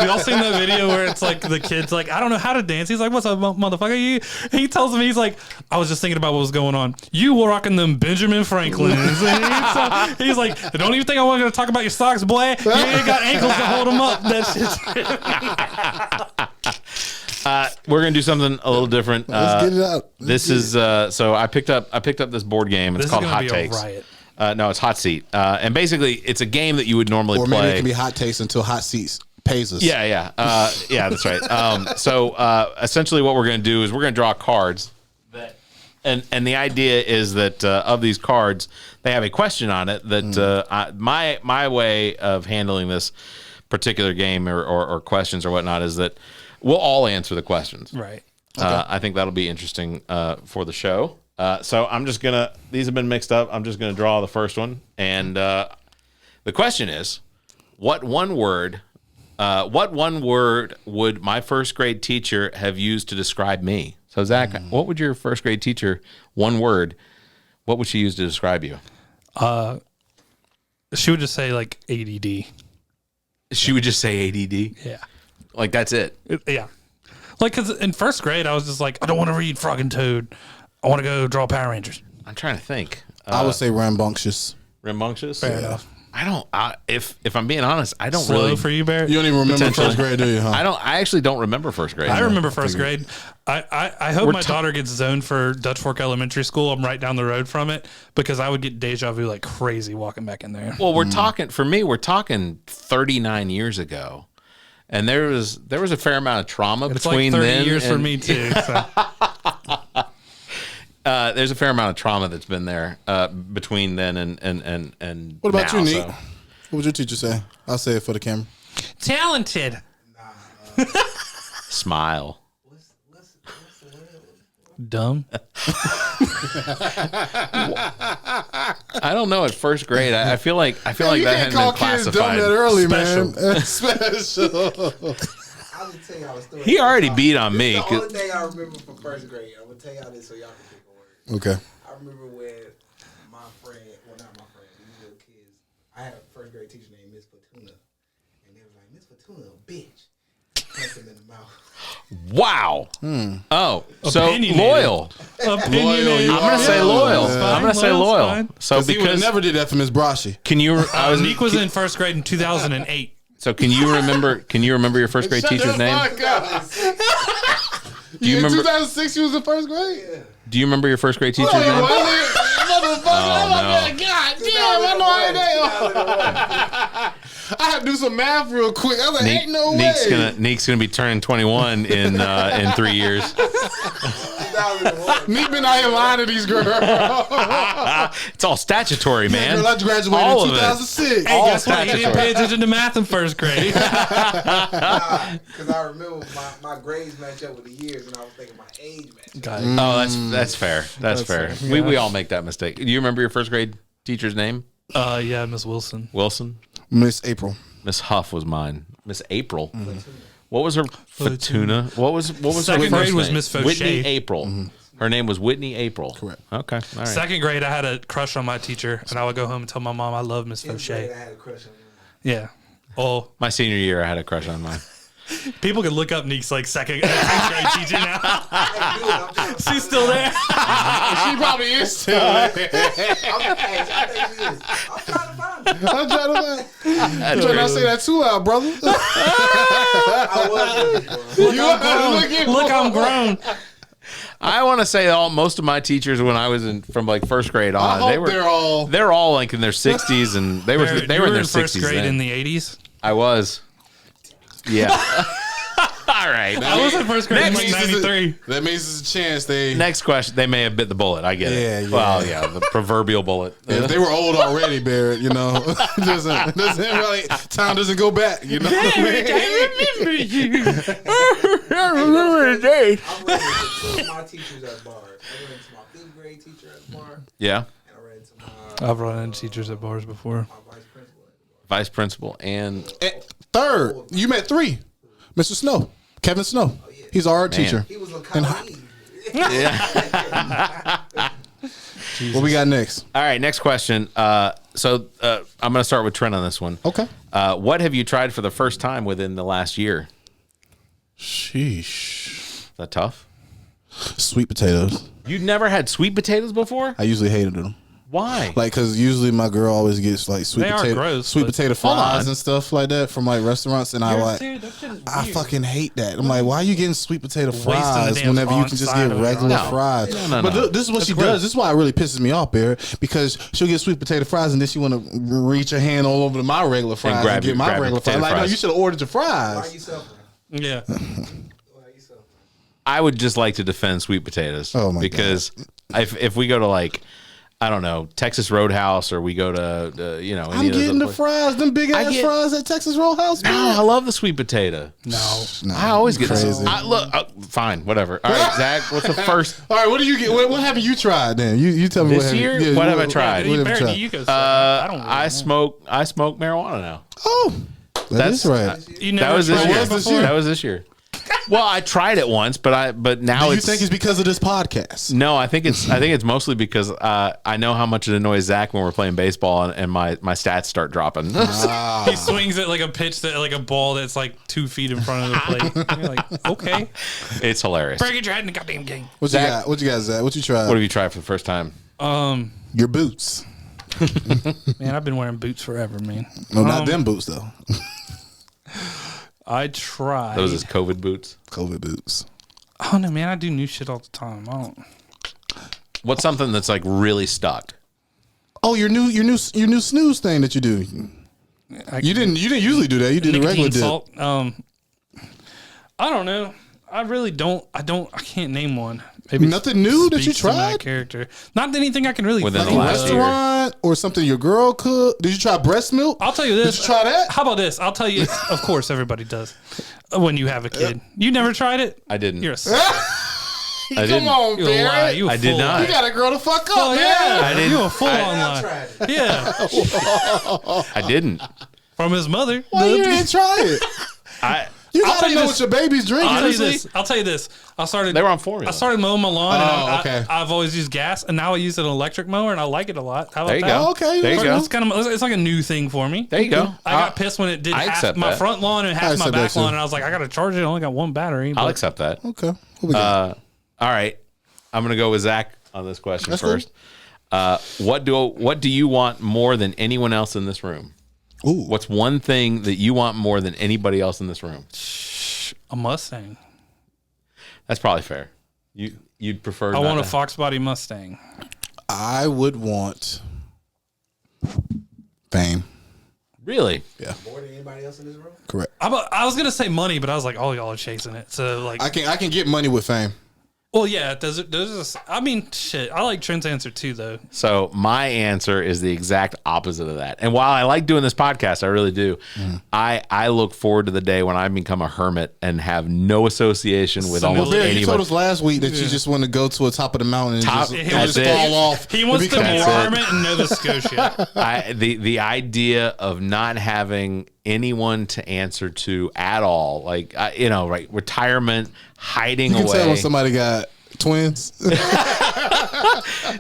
[SPEAKER 4] Y'all seen that video where it's like the kid's like, I don't know how to dance. He's like, what's up, motherfucker? He tells him, he's like, I was just thinking about what was going on. You were rocking them Benjamin Franklins. And he's like, don't even think I want to talk about your socks, boy. You ain't got ankles to hold them up. That shit's
[SPEAKER 1] we're gonna do something a little different.
[SPEAKER 3] Let's get it out.
[SPEAKER 1] This is so I picked up this board game. It's called Hot Takes. No, it's Hot Seat, and basically it's a game that you would normally play.
[SPEAKER 3] Or maybe it can be Hot Takes until Hot Seats pays us.
[SPEAKER 1] Yeah, that's right. So essentially, what we're gonna do is we're gonna draw cards. And the idea is that of these cards, they have a question on it. That my way of handling this particular game or questions or whatnot is that we'll all answer the questions.
[SPEAKER 4] Right.
[SPEAKER 1] Okay. I think that'll be interesting for the show. So I'm just going to, these have been mixed up. I'm just going to draw the first one. And the question is, what one word would my first grade teacher have used to describe me? So Zach, what would your first grade teacher, one word, what would she use to describe you?
[SPEAKER 4] She would just say like ADD.
[SPEAKER 1] She would just say ADD?
[SPEAKER 4] Yeah.
[SPEAKER 1] Like, that's it.
[SPEAKER 4] Yeah. Like, because in first grade, I was just like, I don't want to read Frog and Toad. I want to go draw Power Rangers.
[SPEAKER 1] I'm trying to think.
[SPEAKER 3] I would say rambunctious.
[SPEAKER 1] Rambunctious?
[SPEAKER 4] Fair enough.
[SPEAKER 1] I don't, if I'm being honest, I don't
[SPEAKER 4] Slow
[SPEAKER 1] really.
[SPEAKER 4] for you, Barrett?
[SPEAKER 3] You don't even remember first grade, do you, huh?
[SPEAKER 1] I actually don't remember first grade.
[SPEAKER 4] I remember first grade. I hope my daughter gets zoned for Dutch Fork Elementary School. I'm right down the road from it because I would get deja vu like crazy walking back in there.
[SPEAKER 1] Well, we're talking 39 years ago. And there was a fair amount of trauma between
[SPEAKER 4] like 30
[SPEAKER 1] then
[SPEAKER 4] years for me too. So.
[SPEAKER 1] There's a fair amount of trauma that's been there between then and
[SPEAKER 3] what about
[SPEAKER 1] now,
[SPEAKER 3] you, Nick?
[SPEAKER 1] So.
[SPEAKER 3] What would your teacher say? I'll say it for the camera.
[SPEAKER 4] Talented.
[SPEAKER 1] Smile.
[SPEAKER 7] What's the word?
[SPEAKER 4] Dumb.
[SPEAKER 3] I
[SPEAKER 1] don't know. At first grade, I feel like that hadn't been classified.
[SPEAKER 3] Dumb that early,
[SPEAKER 4] Special.
[SPEAKER 3] man. Special.
[SPEAKER 7] I'll just tell y'all a story.
[SPEAKER 1] He already beat on me.
[SPEAKER 7] The only thing I remember from first grade. I'm gonna tell y'all this so y'all can pick a word.
[SPEAKER 3] Okay.
[SPEAKER 7] I remember when my friend, well, not my friend, these little kids. I had a first grade teacher named Miss Fatuna, and they were like, "Miss Fatuna, bitch," punched him in the mouth.
[SPEAKER 1] Wow. Oh, so
[SPEAKER 4] Opinionated.
[SPEAKER 1] loyal.
[SPEAKER 4] Opinionated.
[SPEAKER 1] I'm gonna say loyal.
[SPEAKER 4] Yeah.
[SPEAKER 1] I'm gonna say loyal.
[SPEAKER 4] Fine.
[SPEAKER 1] So
[SPEAKER 3] he would have never did that for Miss Brashi.
[SPEAKER 1] Can you?
[SPEAKER 4] Nick was in first grade in 2008.
[SPEAKER 1] So can you remember your first grade teacher's name?
[SPEAKER 3] Do you
[SPEAKER 1] remember?
[SPEAKER 3] 2006, you was in first grade? Yeah.
[SPEAKER 1] Do you remember your first grade teacher's name?
[SPEAKER 3] God damn, I know I had to do some math real quick. I was like, ain't no way.
[SPEAKER 1] Nick's gonna be turning 21 in 3 years.
[SPEAKER 3] Nick been out here lying to these girls.
[SPEAKER 1] It's all statutory, man.
[SPEAKER 3] Girl, I graduated
[SPEAKER 1] all
[SPEAKER 3] in 2006.
[SPEAKER 4] Hey, guess what? He didn't pay attention to math in first grade.
[SPEAKER 7] Because I remember my grades match up with the years, and I was thinking my age match.
[SPEAKER 1] Oh, that's fair. That's fair.
[SPEAKER 4] fair.
[SPEAKER 1] We all make that mistake. Do you remember your first grade teacher's name?
[SPEAKER 4] Yeah, Miss Wilson.
[SPEAKER 1] Wilson?
[SPEAKER 3] Miss April.
[SPEAKER 1] Miss Huff was mine. Miss April. What was her Fatuna? What was her
[SPEAKER 4] Second grade
[SPEAKER 1] name?
[SPEAKER 4] was Miss Fauché.
[SPEAKER 1] Whitney April. Her name was Whitney April.
[SPEAKER 3] Correct.
[SPEAKER 1] Okay. All right.
[SPEAKER 4] Second grade, I had a crush on my teacher, and I would go home and tell my mom I love Miss
[SPEAKER 7] Fifth grade,
[SPEAKER 4] Fauché.
[SPEAKER 7] I had a crush on her.
[SPEAKER 4] Yeah. Oh,
[SPEAKER 1] My senior year, I had a crush on mine.
[SPEAKER 4] people could look up Neek's like second grade teacher now.
[SPEAKER 7] Hey, dude, I'm trying to
[SPEAKER 4] She's still there.
[SPEAKER 3] She probably is still.
[SPEAKER 7] I think she is. I'm trying to find her.
[SPEAKER 3] I'm trying to not say that too loud, brother.
[SPEAKER 7] I was looking for her.
[SPEAKER 4] Look, I'm grown.
[SPEAKER 1] I want to say most of my teachers when I was from like first grade on,
[SPEAKER 3] I hope
[SPEAKER 1] they're all like in their 60s, and they were
[SPEAKER 4] You
[SPEAKER 1] in their
[SPEAKER 4] were
[SPEAKER 1] 60s.
[SPEAKER 4] first grade
[SPEAKER 1] then.
[SPEAKER 4] in the 80s.
[SPEAKER 1] I was. Yeah. All right.
[SPEAKER 4] I was in first grade in like 93.
[SPEAKER 3] That means there's a chance they.
[SPEAKER 1] Next question. They may have bit the bullet. I get it.
[SPEAKER 3] Yeah, yeah.
[SPEAKER 1] Well, yeah, the proverbial bullet.
[SPEAKER 3] If they were old already, Barrett, doesn't really time doesn't go back, you know.
[SPEAKER 4] I remember you.
[SPEAKER 1] I remember the day.
[SPEAKER 7] I ran into two of my teachers at bars. I ran into my fifth grade teacher at the bar,
[SPEAKER 1] Yeah.
[SPEAKER 7] and I ran into
[SPEAKER 4] I've run into teachers at bars before.
[SPEAKER 7] my vice principal at the bar.
[SPEAKER 1] Vice principal and
[SPEAKER 3] Third, you met 3, Mr. Snow, Kevin Snow. He's our art teacher.
[SPEAKER 7] He was a colleague.
[SPEAKER 3] What we got next?
[SPEAKER 1] all right. Next question. I'm going to start with Trent on this one.
[SPEAKER 3] Okay.
[SPEAKER 1] What have you tried for the first time within the last year?
[SPEAKER 3] Sheesh.
[SPEAKER 1] Is that tough?
[SPEAKER 3] Sweet potatoes.
[SPEAKER 1] You never had sweet potatoes before?
[SPEAKER 3] I usually hated them.
[SPEAKER 1] Why?
[SPEAKER 3] Like, cause usually my girl always gets like
[SPEAKER 4] They are gross,
[SPEAKER 3] sweet
[SPEAKER 4] but-
[SPEAKER 3] potato
[SPEAKER 1] Hold
[SPEAKER 3] fries
[SPEAKER 1] on.
[SPEAKER 3] and stuff like that from like restaurants, and I fucking hate that. I'm like, why are you getting sweet potato
[SPEAKER 4] the
[SPEAKER 3] fries
[SPEAKER 4] damn
[SPEAKER 3] whenever you
[SPEAKER 4] font
[SPEAKER 3] can just
[SPEAKER 4] side
[SPEAKER 3] get
[SPEAKER 4] of it.
[SPEAKER 3] regular
[SPEAKER 1] No.
[SPEAKER 3] fries?
[SPEAKER 1] No.
[SPEAKER 3] But this is what she does. This is why it really pisses me off, Barrett, because she'll get sweet potato fries and then she want to reach her hand all over to my regular fries and,
[SPEAKER 1] grab
[SPEAKER 3] get
[SPEAKER 1] your-
[SPEAKER 3] my
[SPEAKER 1] grab your
[SPEAKER 3] regular fries.
[SPEAKER 1] potato
[SPEAKER 3] Like, no,
[SPEAKER 1] fries.
[SPEAKER 3] you should have ordered your
[SPEAKER 7] Why are
[SPEAKER 3] fries.
[SPEAKER 7] you suffering?
[SPEAKER 4] Yeah.
[SPEAKER 7] Why are you suffering?
[SPEAKER 1] I would just like to defend sweet potatoes.
[SPEAKER 3] Oh, my
[SPEAKER 1] because if we go to like, I don't know, Texas Roadhouse, or we go to any
[SPEAKER 3] I'm
[SPEAKER 1] of those
[SPEAKER 3] getting the
[SPEAKER 1] other places.
[SPEAKER 3] fries, them big ass
[SPEAKER 1] get-
[SPEAKER 3] fries at Texas Roadhouse.
[SPEAKER 1] No, I love the sweet potato.
[SPEAKER 3] No,
[SPEAKER 1] I always get
[SPEAKER 3] crazy.
[SPEAKER 1] this. Fine, whatever. All right, Zach, what's the first
[SPEAKER 3] All right, what do you get? What haven't you tried then? You tell me
[SPEAKER 1] this
[SPEAKER 3] what
[SPEAKER 1] year?
[SPEAKER 3] have you,
[SPEAKER 1] What have I tried?
[SPEAKER 3] What have you tried?
[SPEAKER 4] You go second. I don't. Really
[SPEAKER 1] I
[SPEAKER 4] know.
[SPEAKER 1] smoke marijuana now.
[SPEAKER 3] Oh,
[SPEAKER 1] That's
[SPEAKER 3] that's right.
[SPEAKER 4] You never
[SPEAKER 1] That was this
[SPEAKER 4] tried
[SPEAKER 1] year.
[SPEAKER 4] it before?
[SPEAKER 3] year.
[SPEAKER 1] That was this year. Well, I tried it once, but now
[SPEAKER 3] Do you
[SPEAKER 1] it's.
[SPEAKER 3] think it's because of this podcast?
[SPEAKER 1] No, I think it's mostly because I know how much it annoys Zach when we're playing baseball and my stats start dropping.
[SPEAKER 4] He swings it like a pitch that like a ball that's like 2 feet in front of the plate. And you're like, okay,
[SPEAKER 1] It's hilarious.
[SPEAKER 4] better get your head in the goddamn game.
[SPEAKER 3] What you got? What you got, Zach? What you tried?
[SPEAKER 1] What have you tried for the first time?
[SPEAKER 3] Your boots.
[SPEAKER 4] Man, I've been wearing boots forever, man.
[SPEAKER 3] No, not them boots though.
[SPEAKER 4] I tried.
[SPEAKER 1] Those is COVID boots.
[SPEAKER 3] COVID boots.
[SPEAKER 4] Oh no, man, I do new shit all the time. I don't.
[SPEAKER 1] What's something that's like really stuck?
[SPEAKER 3] Oh, your new snooze thing that you do. You didn't usually do that. You did a regular
[SPEAKER 4] nicotine
[SPEAKER 3] dip.
[SPEAKER 4] salt. I don't know. I really don't. I can't name one. Maybe
[SPEAKER 3] Nothing new that you
[SPEAKER 4] speaks to my
[SPEAKER 3] tried?
[SPEAKER 4] character. Not anything I can really
[SPEAKER 1] Within
[SPEAKER 4] think
[SPEAKER 1] the
[SPEAKER 4] of.
[SPEAKER 1] last year.
[SPEAKER 3] Restaurant or something your girl cooked? Did you try breast milk?
[SPEAKER 4] I'll tell you this.
[SPEAKER 3] Did you try that?
[SPEAKER 4] How about this? I'll tell you. Of course, everybody does. When you have a kid, you never tried it.
[SPEAKER 1] I didn't.
[SPEAKER 4] You're a
[SPEAKER 1] I
[SPEAKER 3] Come
[SPEAKER 1] didn't.
[SPEAKER 3] on,
[SPEAKER 4] you're a liar.
[SPEAKER 3] Barrett.
[SPEAKER 4] You a
[SPEAKER 1] I did
[SPEAKER 4] fool.
[SPEAKER 1] not.
[SPEAKER 3] You gotta grow the fuck up,
[SPEAKER 4] Oh
[SPEAKER 3] man.
[SPEAKER 4] yeah,
[SPEAKER 1] I didn't-
[SPEAKER 4] you a full
[SPEAKER 1] I-
[SPEAKER 4] on
[SPEAKER 7] I
[SPEAKER 4] liar.
[SPEAKER 7] tried it.
[SPEAKER 4] Yeah,
[SPEAKER 1] I didn't.
[SPEAKER 4] from his mother.
[SPEAKER 3] Why you didn't try it?
[SPEAKER 1] I.
[SPEAKER 3] You
[SPEAKER 4] I'll
[SPEAKER 3] gotta
[SPEAKER 4] tell you
[SPEAKER 3] know
[SPEAKER 4] this.
[SPEAKER 3] what your baby's drinking.
[SPEAKER 4] I'll tell you
[SPEAKER 3] Honestly.
[SPEAKER 4] this. I'll tell you this.
[SPEAKER 1] They were on formula.
[SPEAKER 4] I started mowing my lawn.
[SPEAKER 3] Oh,
[SPEAKER 4] and
[SPEAKER 3] okay.
[SPEAKER 4] I've always used gas, and now I use an electric mower, and I like it a lot. How about
[SPEAKER 1] There you
[SPEAKER 4] that?
[SPEAKER 1] go.
[SPEAKER 3] Oh, okay.
[SPEAKER 1] There you
[SPEAKER 3] Fair
[SPEAKER 1] go.
[SPEAKER 4] It's kind of it's like a new thing for me.
[SPEAKER 1] There you go.
[SPEAKER 4] I got pissed when it did
[SPEAKER 1] I
[SPEAKER 4] half
[SPEAKER 1] accept
[SPEAKER 4] my
[SPEAKER 1] that.
[SPEAKER 4] front lawn and
[SPEAKER 3] I
[SPEAKER 4] half my
[SPEAKER 3] accept
[SPEAKER 4] back
[SPEAKER 3] that, too.
[SPEAKER 4] lawn, and I was like, I got to charge it. I only got one battery.
[SPEAKER 1] I'll
[SPEAKER 4] but-
[SPEAKER 1] accept that.
[SPEAKER 3] Okay. What we got?
[SPEAKER 1] All right. I'm gonna go with Zach on this question
[SPEAKER 3] That's
[SPEAKER 1] first. What do you want more than anyone else in this room?
[SPEAKER 3] Ooh.
[SPEAKER 1] What's one thing that you want more than anybody else in this room?
[SPEAKER 4] A Mustang.
[SPEAKER 1] That's probably fair. You'd prefer.
[SPEAKER 4] I
[SPEAKER 1] not
[SPEAKER 4] want a
[SPEAKER 1] to-
[SPEAKER 4] Fox body Mustang.
[SPEAKER 3] I would want fame.
[SPEAKER 1] Really?
[SPEAKER 3] Yeah,
[SPEAKER 7] More than anybody else in this room?
[SPEAKER 3] correct.
[SPEAKER 4] I was gonna say money, but I was like, oh, y'all are chasing it. So like,
[SPEAKER 3] I can get money with fame.
[SPEAKER 4] well, yeah. I mean, shit. I like Trent's answer too, though.
[SPEAKER 1] So my answer is the exact opposite of that. And while I like doing this podcast, I really do. I look forward to the day when I become a hermit and have no association with almost
[SPEAKER 3] Well, Barry, you told
[SPEAKER 1] anybody.
[SPEAKER 3] us last week that you just want to go to the top of the mountain and
[SPEAKER 1] Top-
[SPEAKER 3] just,
[SPEAKER 1] that's it.
[SPEAKER 3] fall off.
[SPEAKER 4] He wants
[SPEAKER 3] and
[SPEAKER 4] to be
[SPEAKER 3] become
[SPEAKER 4] a
[SPEAKER 1] That's it.
[SPEAKER 4] hermit in Nova Scotia.
[SPEAKER 1] The idea of not having anyone to answer to at all, like right, retirement, hiding
[SPEAKER 3] You can
[SPEAKER 1] away.
[SPEAKER 3] tell when somebody got Twins.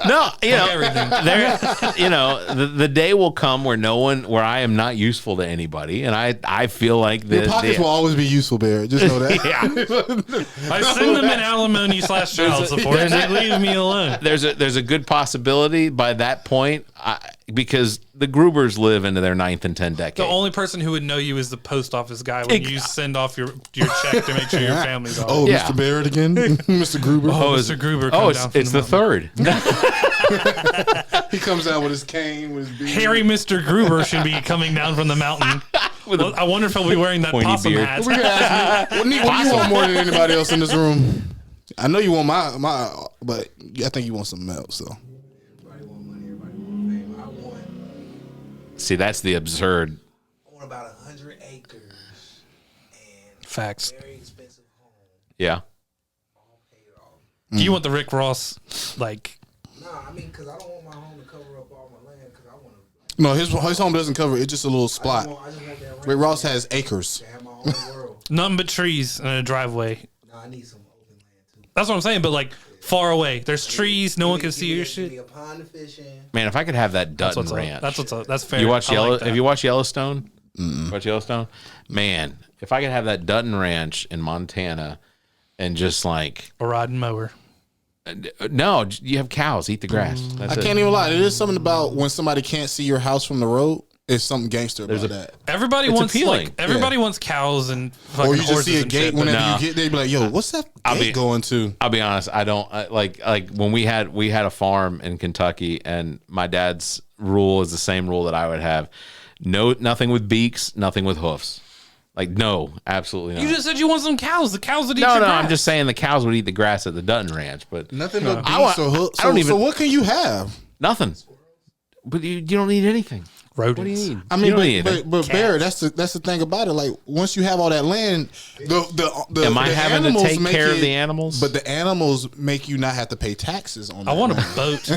[SPEAKER 1] No,
[SPEAKER 4] everything.
[SPEAKER 1] The day will come where I am not useful to anybody, and I feel like
[SPEAKER 3] Your pockets will always be useful, Barrett. Just know that.
[SPEAKER 4] I send them in alimony/child support. They leave me alone.
[SPEAKER 1] There's a good possibility by that point, because the Grubers live into their 9th and 10th decade.
[SPEAKER 4] The only person who would know you is the post office guy when you send off your check to make sure your family's all.
[SPEAKER 3] Oh, Mr. Barrett again, Mr. Gruber.
[SPEAKER 4] Mr. Gruber.
[SPEAKER 1] It's the third.
[SPEAKER 3] He comes out with his cane, with his beard.
[SPEAKER 4] Harry Mr. Gruber should be coming down from the mountain. I wonder if he'll be wearing that possum
[SPEAKER 1] beard.
[SPEAKER 4] hat.
[SPEAKER 3] What do you want more than anybody else in this room? I know you want my, but I think you want something else. So.
[SPEAKER 7] Everybody want money. Everybody want fame. I want.
[SPEAKER 1] See, that's the absurd.
[SPEAKER 7] I want about 100 acres and
[SPEAKER 4] Facts.
[SPEAKER 7] a very expensive home.
[SPEAKER 1] Yeah.
[SPEAKER 7] All paid off.
[SPEAKER 4] Do you want the Rick Ross like?
[SPEAKER 7] Nah, I mean, because I don't want my home to cover up all my land. Because I want to.
[SPEAKER 3] No, his home doesn't cover it. It's just a little spot.
[SPEAKER 7] I just want that
[SPEAKER 3] Rick Ross has acres.
[SPEAKER 7] to have my own world.
[SPEAKER 4] Nothing but trees and a driveway.
[SPEAKER 7] Nah, I need some open land too.
[SPEAKER 4] That's what I'm saying. But like far away, there's trees. No one can see your
[SPEAKER 7] Give me
[SPEAKER 4] shit.
[SPEAKER 7] a pond to fish in.
[SPEAKER 1] Man, if I could have that
[SPEAKER 4] That's
[SPEAKER 1] Dutton
[SPEAKER 4] what's
[SPEAKER 1] Ranch.
[SPEAKER 4] That's fair.
[SPEAKER 1] You watch
[SPEAKER 4] I like that.
[SPEAKER 1] Have you watched Yellowstone? Watch Yellowstone? Man, if I could have that Dutton Ranch in Montana and just like
[SPEAKER 4] a riding mower?
[SPEAKER 1] no, you have cows eat the grass. That's
[SPEAKER 3] I can't even lie. There is something about when somebody can't see your house from the road. It's something gangster about that.
[SPEAKER 4] Everybody
[SPEAKER 1] It's
[SPEAKER 4] wants
[SPEAKER 1] appealing.
[SPEAKER 4] everybody wants cows and fucking
[SPEAKER 3] Or you just
[SPEAKER 4] horses
[SPEAKER 3] see a
[SPEAKER 4] and
[SPEAKER 3] gate
[SPEAKER 4] shit, but
[SPEAKER 3] whenever
[SPEAKER 1] nah.
[SPEAKER 3] you get there. You be like, "Yo, what's that gate going to?"
[SPEAKER 1] I'll be honest. I don't like when we had a farm in Kentucky, and my dad's rule is the same rule that I would have. No, nothing with beaks, nothing with hoofs. Like no, absolutely not.
[SPEAKER 4] You just said you want some cows. The cows would eat
[SPEAKER 1] no.
[SPEAKER 4] your grass.
[SPEAKER 1] I'm just saying the cows would eat the grass at the Dutton Ranch, but
[SPEAKER 3] Nothing but
[SPEAKER 1] I
[SPEAKER 3] beaks or hooks.
[SPEAKER 1] I don't even.
[SPEAKER 3] So what can you have?
[SPEAKER 1] Nothing. But you don't need anything.
[SPEAKER 4] Rodents.
[SPEAKER 1] What do you need?
[SPEAKER 3] I
[SPEAKER 1] You
[SPEAKER 3] mean,
[SPEAKER 1] don't need anything.
[SPEAKER 3] but Barry, that's the thing about it. Like once you have all that land, the
[SPEAKER 1] Am I
[SPEAKER 3] the
[SPEAKER 1] having to
[SPEAKER 3] animals
[SPEAKER 1] take
[SPEAKER 3] make
[SPEAKER 1] care of
[SPEAKER 3] it-
[SPEAKER 1] the animals?
[SPEAKER 3] But the animals make you not have to pay taxes on.
[SPEAKER 4] I
[SPEAKER 3] that
[SPEAKER 4] want a
[SPEAKER 3] land.
[SPEAKER 4] boat.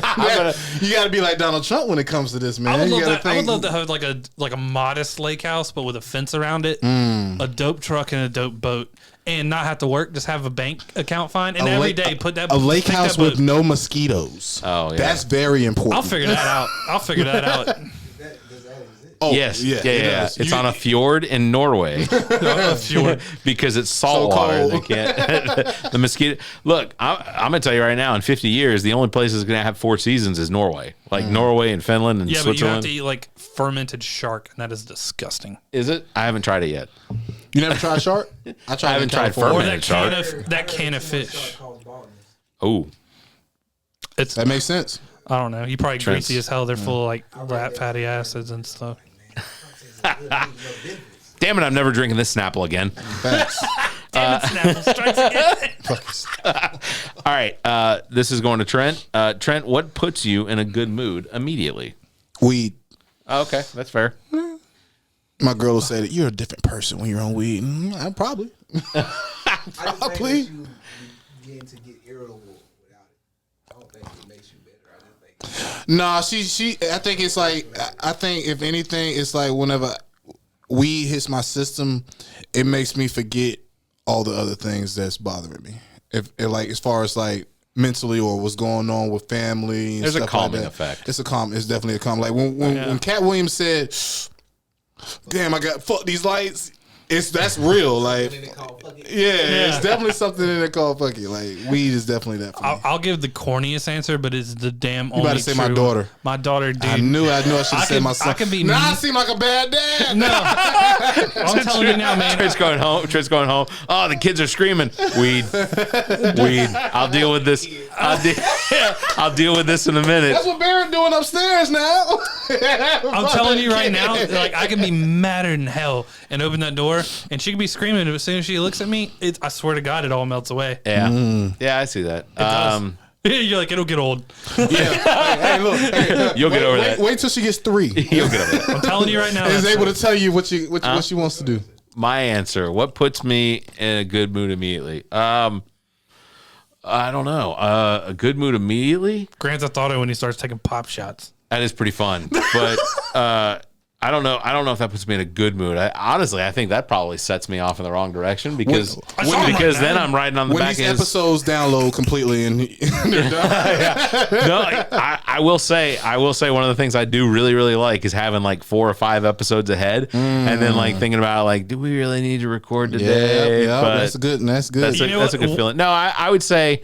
[SPEAKER 3] You got to be like Donald Trump when it comes to this, man.
[SPEAKER 4] I would,
[SPEAKER 3] You
[SPEAKER 4] love
[SPEAKER 3] gotta
[SPEAKER 4] that, I would
[SPEAKER 3] think-
[SPEAKER 4] love to have like a modest lake house, but with a fence around it, a dope truck and a dope boat, and not have to work. Just have a bank account fine, and every day put that
[SPEAKER 3] a lake
[SPEAKER 4] take
[SPEAKER 3] house
[SPEAKER 4] that boat.
[SPEAKER 3] with no mosquitoes.
[SPEAKER 1] Oh, yeah.
[SPEAKER 3] That's very important.
[SPEAKER 4] I'll figure that out.
[SPEAKER 7] Does that exist?
[SPEAKER 3] Oh,
[SPEAKER 1] Yes,
[SPEAKER 3] yeah,
[SPEAKER 1] yeah.
[SPEAKER 3] it does.
[SPEAKER 1] It's
[SPEAKER 3] You-
[SPEAKER 1] on a fjord in Norway because it's salt
[SPEAKER 3] So
[SPEAKER 1] water.
[SPEAKER 3] cold.
[SPEAKER 1] They can't. The mosquito. Look, I'm gonna tell you right now. In 50 years, the only place that's gonna have 4 seasons is Norway, like Norway and Finland and
[SPEAKER 4] Yeah, but you have
[SPEAKER 1] Switzerland.
[SPEAKER 4] to eat like fermented shark, and that is disgusting.
[SPEAKER 1] Is it? I haven't tried it yet.
[SPEAKER 3] You never tried shark? I tried.
[SPEAKER 1] haven't tried
[SPEAKER 4] Or
[SPEAKER 1] fermented
[SPEAKER 4] that
[SPEAKER 1] shark.
[SPEAKER 4] can of fish.
[SPEAKER 7] Called baldness.
[SPEAKER 1] Oh,
[SPEAKER 4] It's
[SPEAKER 3] That makes sense.
[SPEAKER 4] I don't know. You probably
[SPEAKER 1] Trent's-
[SPEAKER 4] greasy as hell. They're full of like rat fatty acids and stuff.
[SPEAKER 1] damn it! I'm never drinking this Snapple again.
[SPEAKER 3] Facts.
[SPEAKER 4] Damn it, Snapple strikes again.
[SPEAKER 1] All right, this is going to Trent. Trent, what puts you in a good mood immediately?
[SPEAKER 3] Weed.
[SPEAKER 1] Oh, okay, that's fair.
[SPEAKER 3] My girl will say that you're a different person when you're on weed. I probably.
[SPEAKER 7] I just think
[SPEAKER 3] Probably.
[SPEAKER 7] that you begin to get irritable without it. I don't think it makes you better. I just think
[SPEAKER 3] Nah, she. I think it's like. I think if anything, it's like whenever weed hits my system, it makes me forget all the other things that's bothering me. If like as far as like mentally or what's going on with family, and
[SPEAKER 1] There's a
[SPEAKER 3] stuff
[SPEAKER 1] calming
[SPEAKER 3] like that.
[SPEAKER 1] effect.
[SPEAKER 3] It's a calm. It's definitely a calm. Like when Cat Williams said, "Damn, I got fuck these lights." That's real. Like
[SPEAKER 7] they call fucking
[SPEAKER 3] it's definitely something in there called fuck it. Like weed is definitely that for me.
[SPEAKER 4] I'll give the corniest answer, but it's the damn only
[SPEAKER 3] about to say my
[SPEAKER 4] true-
[SPEAKER 3] daughter.
[SPEAKER 4] My daughter, dude.
[SPEAKER 3] I knew I should have said
[SPEAKER 4] could-
[SPEAKER 3] my son.
[SPEAKER 4] I could be
[SPEAKER 3] Nah, I
[SPEAKER 4] mean-
[SPEAKER 3] seem like a bad dad.
[SPEAKER 4] No, I'm telling you now, man.
[SPEAKER 1] Trent's going home. Oh, the kids are screaming. Weed. I'll deal with this. I'll deal with this in a minute.
[SPEAKER 3] That's what Barrett doing upstairs now.
[SPEAKER 4] I'm telling you right now, like I can be madder than hell and open that door, and she could be screaming. And as soon as she looks at me, I swear to God, it all melts away.
[SPEAKER 1] Yeah, yeah, I see that.
[SPEAKER 4] You're like, it'll get old.
[SPEAKER 3] Hey, look. Hey,
[SPEAKER 1] You'll get over that.
[SPEAKER 3] Wait till she gets 3.
[SPEAKER 1] You'll get over that.
[SPEAKER 4] I'm telling you right now.
[SPEAKER 3] And is
[SPEAKER 4] that's
[SPEAKER 3] able to tell you what she wants to do.
[SPEAKER 1] My answer. What puts me in a good mood immediately? I don't know. A good mood immediately.
[SPEAKER 4] Grant's a thought when he starts taking pop shots.
[SPEAKER 1] That is pretty fun. But I don't know if that puts me in a good mood. Honestly, I think that probably sets me off in the wrong direction because then I'm riding on the back.
[SPEAKER 3] When these episodes download completely and they're done.
[SPEAKER 1] No, I will say one of the things I do really, really like is having like 4 or 5 episodes ahead, and then like thinking about like, do we really need to record today?
[SPEAKER 3] Yeah,
[SPEAKER 1] but
[SPEAKER 3] that's good. That's good.
[SPEAKER 1] That's a good feeling. No, I would say,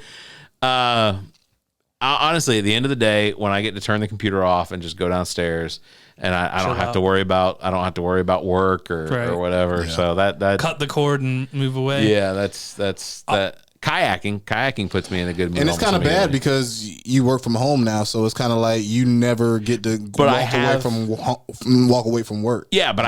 [SPEAKER 1] honestly, at the end of the day, when I get to turn the computer off and just go downstairs. And I don't have to worry about work or whatever. Yeah. So that
[SPEAKER 4] cut the cord and move away.
[SPEAKER 1] Yeah, that's that. Kayaking puts me in a good mood.
[SPEAKER 3] And it's kind of bad because you work from home now, so it's kind of like you never get to walk away from work.
[SPEAKER 1] Yeah, but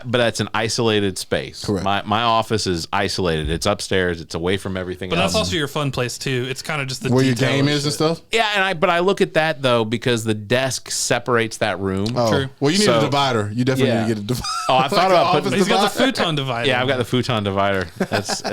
[SPEAKER 1] but that's an isolated space.
[SPEAKER 3] Correct.
[SPEAKER 1] My office is isolated. It's upstairs. It's away from everything
[SPEAKER 4] but
[SPEAKER 1] else.
[SPEAKER 4] But that's also your fun place too. It's kind of just the
[SPEAKER 3] where your game is and stuff.
[SPEAKER 1] Yeah, but I look at that though because the desk separates that room.
[SPEAKER 3] Oh, true. Well, you need a divider. You definitely need to get a divider.
[SPEAKER 1] Oh, I thought about putting.
[SPEAKER 4] He's got the futon divider.
[SPEAKER 1] Yeah, I've got the futon divider. That's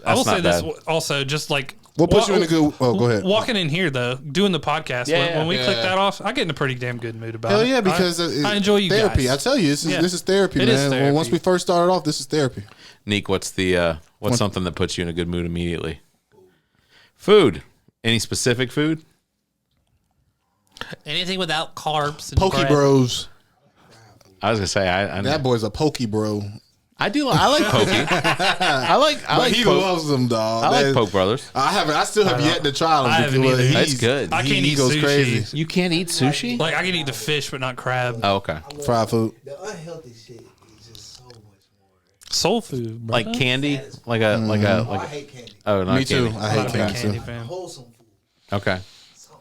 [SPEAKER 4] I will say
[SPEAKER 1] bad.
[SPEAKER 4] this also, just like.
[SPEAKER 3] We'll put you in a good. Oh, go ahead.
[SPEAKER 4] Walking in here though, doing the podcast. When we click that off, I get in a pretty damn good mood about it.
[SPEAKER 3] Hell yeah, because
[SPEAKER 4] I enjoy you
[SPEAKER 3] therapy.
[SPEAKER 4] guys.
[SPEAKER 3] I tell you, this is therapy, man.
[SPEAKER 4] Is therapy.
[SPEAKER 3] Well, once we first started off, this is therapy.
[SPEAKER 1] Neek, what's something that puts you in a good mood immediately? Food. Any specific food?
[SPEAKER 4] Anything without carbs. And
[SPEAKER 3] Pokey Bros.
[SPEAKER 1] I was gonna say I
[SPEAKER 3] that boy's a Pokey Bro.
[SPEAKER 1] I like Pokey. I like.
[SPEAKER 3] He loves them, dog.
[SPEAKER 1] I like Poke Brothers.
[SPEAKER 3] I still have yet to try them.
[SPEAKER 4] I haven't either.
[SPEAKER 1] That's good.
[SPEAKER 4] I can't
[SPEAKER 3] he
[SPEAKER 4] eat
[SPEAKER 3] goes
[SPEAKER 4] sushi.
[SPEAKER 3] crazy.
[SPEAKER 1] You can't eat sushi?
[SPEAKER 4] Like I can eat the fish, but not crab.
[SPEAKER 1] Oh, okay.
[SPEAKER 3] Fried food.
[SPEAKER 7] The unhealthy shit is just so much more.
[SPEAKER 4] Soul food, bro.
[SPEAKER 1] Like candy, like a.
[SPEAKER 7] I hate candy.
[SPEAKER 1] Oh, not
[SPEAKER 3] Me too.
[SPEAKER 1] candy.
[SPEAKER 3] I hate candy too.
[SPEAKER 4] fan.
[SPEAKER 7] Wholesome food.
[SPEAKER 1] Okay.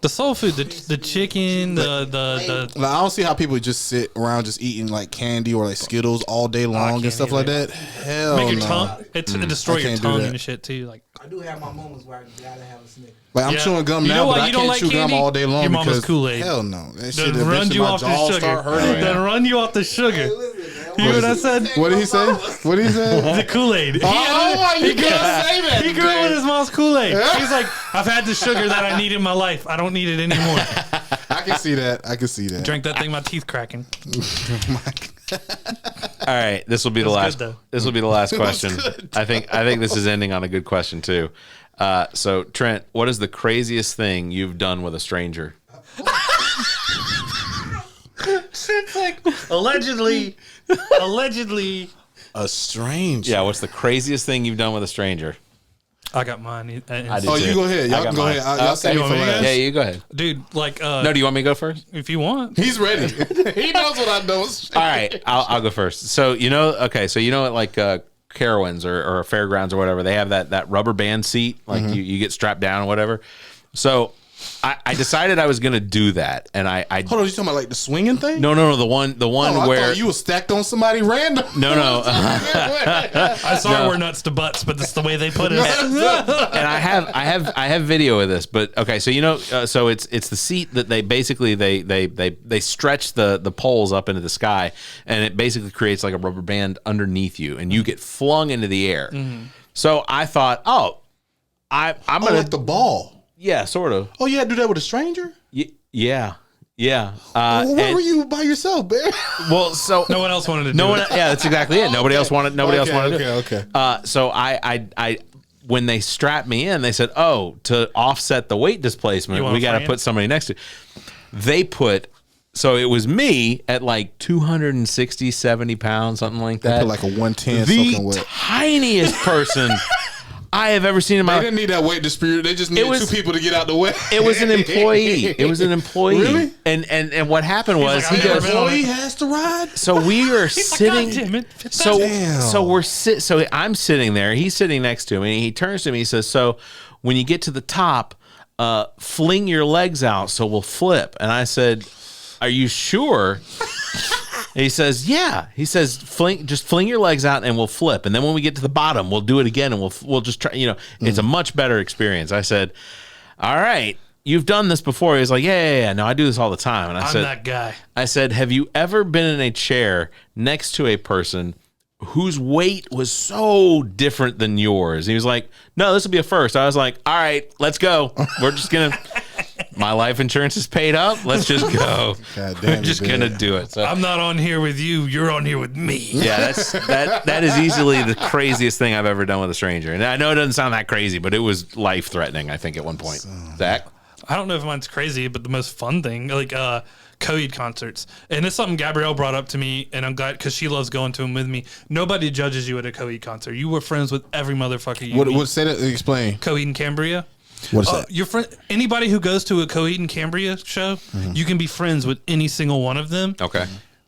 [SPEAKER 4] The soul food, the chicken, the
[SPEAKER 3] Like, I don't see how people just sit around just eating like candy or like Skittles all day long and stuff like that. Hell
[SPEAKER 4] make your
[SPEAKER 3] no.
[SPEAKER 4] tongue. It destroy your tongue and shit too. Like
[SPEAKER 7] I do have my moments where I gotta have a Snickers.
[SPEAKER 3] Like I'm chewing gum now, but I can't chew gum all day long.
[SPEAKER 4] Your mama's
[SPEAKER 3] because
[SPEAKER 4] Kool-Aid.
[SPEAKER 3] Hell no. That
[SPEAKER 4] Then
[SPEAKER 3] shit
[SPEAKER 4] run you off the sugar. Then run you off the sugar. You hear what I said?
[SPEAKER 3] What did he say? What did he say?
[SPEAKER 4] The Kool-Aid.
[SPEAKER 3] You couldn't say that.
[SPEAKER 4] He grew up with his mom's Kool-Aid. He's like, I've had the sugar that I need in my life. I don't need it anymore.
[SPEAKER 3] I can see that.
[SPEAKER 4] Drank that thing, my teeth cracking.
[SPEAKER 1] All right, this will be the last. This will be the last question. I think this is ending on a good question too. So Trent, what is the craziest thing you've done with a stranger?
[SPEAKER 4] It's like allegedly.
[SPEAKER 3] A stranger.
[SPEAKER 1] Yeah, what's the craziest thing you've done with a stranger?
[SPEAKER 4] I got mine.
[SPEAKER 1] I did
[SPEAKER 3] Oh, you
[SPEAKER 1] too.
[SPEAKER 3] go ahead. Y'all can go ahead. Y'all save it for last.
[SPEAKER 1] Yeah, you go ahead.
[SPEAKER 4] Dude, like
[SPEAKER 1] no, do you want me to go first?
[SPEAKER 4] If you want.
[SPEAKER 3] He's ready. He knows what I know.
[SPEAKER 1] All right, I'll go first. So at like Carowinds or fairgrounds or whatever, they have that rubber band seat, like you get strapped down or whatever. So I decided I was gonna do that, and I
[SPEAKER 3] hold on. You talking about like the swinging thing?
[SPEAKER 1] No, the one
[SPEAKER 3] I
[SPEAKER 1] where
[SPEAKER 3] thought you was stacked on somebody random.
[SPEAKER 1] No.
[SPEAKER 4] I saw we're nuts to butts, but that's the way they put it.
[SPEAKER 1] And I have video of this, but okay. So so it's the seat that they basically they stretch the poles up into the sky, and it basically creates like a rubber band underneath you, and you get flung into the air. So I thought, I'm gonna
[SPEAKER 3] like the ball.
[SPEAKER 1] Yeah, sort of.
[SPEAKER 3] Oh, you had to do that with a stranger?
[SPEAKER 1] Yeah.
[SPEAKER 3] Well, where were you by yourself, man?
[SPEAKER 1] Well, so
[SPEAKER 4] no one else wanted to do it.
[SPEAKER 1] Yeah, that's exactly it. Nobody else wanted.
[SPEAKER 3] Okay.
[SPEAKER 1] So I when they strapped me in, they said, to offset the weight displacement, we got to put somebody next to. They put. So it was me at like 260, 70 pounds, something like that.
[SPEAKER 3] They put like a 110
[SPEAKER 1] the tiniest person I have ever seen in my life.
[SPEAKER 3] They didn't need that weight dispute. They just needed 2 people to get out the way.
[SPEAKER 1] It was an employee. Really? And what happened was
[SPEAKER 3] he goes, employee has to ride.
[SPEAKER 1] So we are sitting.
[SPEAKER 3] So
[SPEAKER 1] So I'm sitting there. He's sitting next to me. And he turns to me. He says, "So when you get to the top, fling your legs out so we'll flip." And I said, "Are you sure?" And he says, "Yeah." He says, fling your legs out and we'll flip. And then when we get to the bottom, we'll do it again and we'll just try, it's a much better experience. I said, "All right, you've done this before." He was like, yeah. No, I do this all the time. And I said,
[SPEAKER 4] I'm that guy.
[SPEAKER 1] I said, "Have you ever been in a chair next to a person whose weight was so different than yours?" And he was like, "No, this will be a first." I was like, "All right, let's go. We're just going to My life insurance is paid up. Let's just go.
[SPEAKER 3] God damn,
[SPEAKER 1] I'm just gonna do it. So,
[SPEAKER 4] I'm not on here with you. You're on here with me.
[SPEAKER 1] yeah, that is easily the craziest thing I've ever done with a stranger. And I know it doesn't sound that crazy, but it was life threatening. I think at one point. Zach,
[SPEAKER 4] I don't know if mine's crazy, but the most fun thing, like co-ed concerts, and it's something Gabrielle brought up to me, and I'm glad because she loves going to them with me. Nobody judges you at a co-ed concert. You were friends with every motherfucker you meet.
[SPEAKER 3] What say that? Explain.
[SPEAKER 4] Co-ed in Cambria.
[SPEAKER 3] What is that?
[SPEAKER 4] Your friend, anybody who goes to a co-ed in Cambria show, you can be friends with any single one of them.
[SPEAKER 1] okay.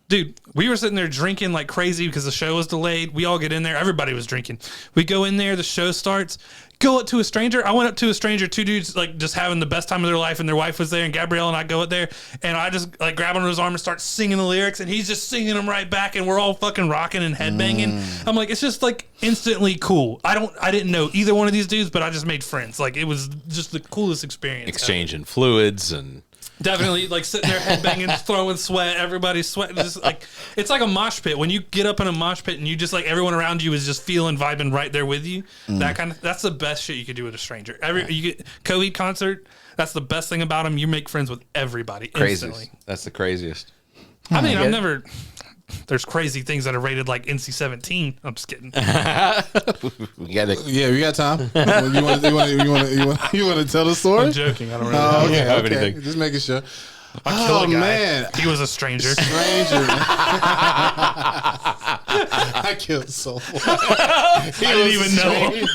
[SPEAKER 4] Dude, we were sitting there drinking like crazy because the show was delayed. We all get in there. Everybody was drinking. We go in there. The show starts. Go up to a stranger. I went up to a stranger, two dudes like just having the best time of their life, and their wife was there, and Gabrielle and I go up there, and I just like grab onto his arm and start singing the lyrics, and he's just singing them right back, and we're all fucking rocking and headbanging. I'm like, it's just like instantly cool. I didn't know either one of these dudes, but I just made friends. Like it was just the coolest experience.
[SPEAKER 1] Exchanging fluids and
[SPEAKER 4] Definitely, like sitting there headbanging, throwing sweat. Everybody's sweating. Just like it's like a mosh pit. When you get up in a mosh pit and you just like everyone around you is just feeling vibing right there with you. That's the best shit you could do with a stranger. You get co-ed concert. That's the best thing about them. You make friends with everybody instantly.
[SPEAKER 1] crazy. That's the craziest.
[SPEAKER 4] I mean, I've never. There's crazy things that are rated like NC-17. I'm just kidding.
[SPEAKER 1] We got it.
[SPEAKER 3] Yeah, we got time. You want to tell the story?
[SPEAKER 4] I'm joking. I don't really
[SPEAKER 1] have
[SPEAKER 3] Okay.
[SPEAKER 1] anything.
[SPEAKER 3] Just making sure.
[SPEAKER 4] I killed a guy.
[SPEAKER 3] Man.
[SPEAKER 4] He was a stranger.
[SPEAKER 3] I killed someone.
[SPEAKER 4] I didn't even know him.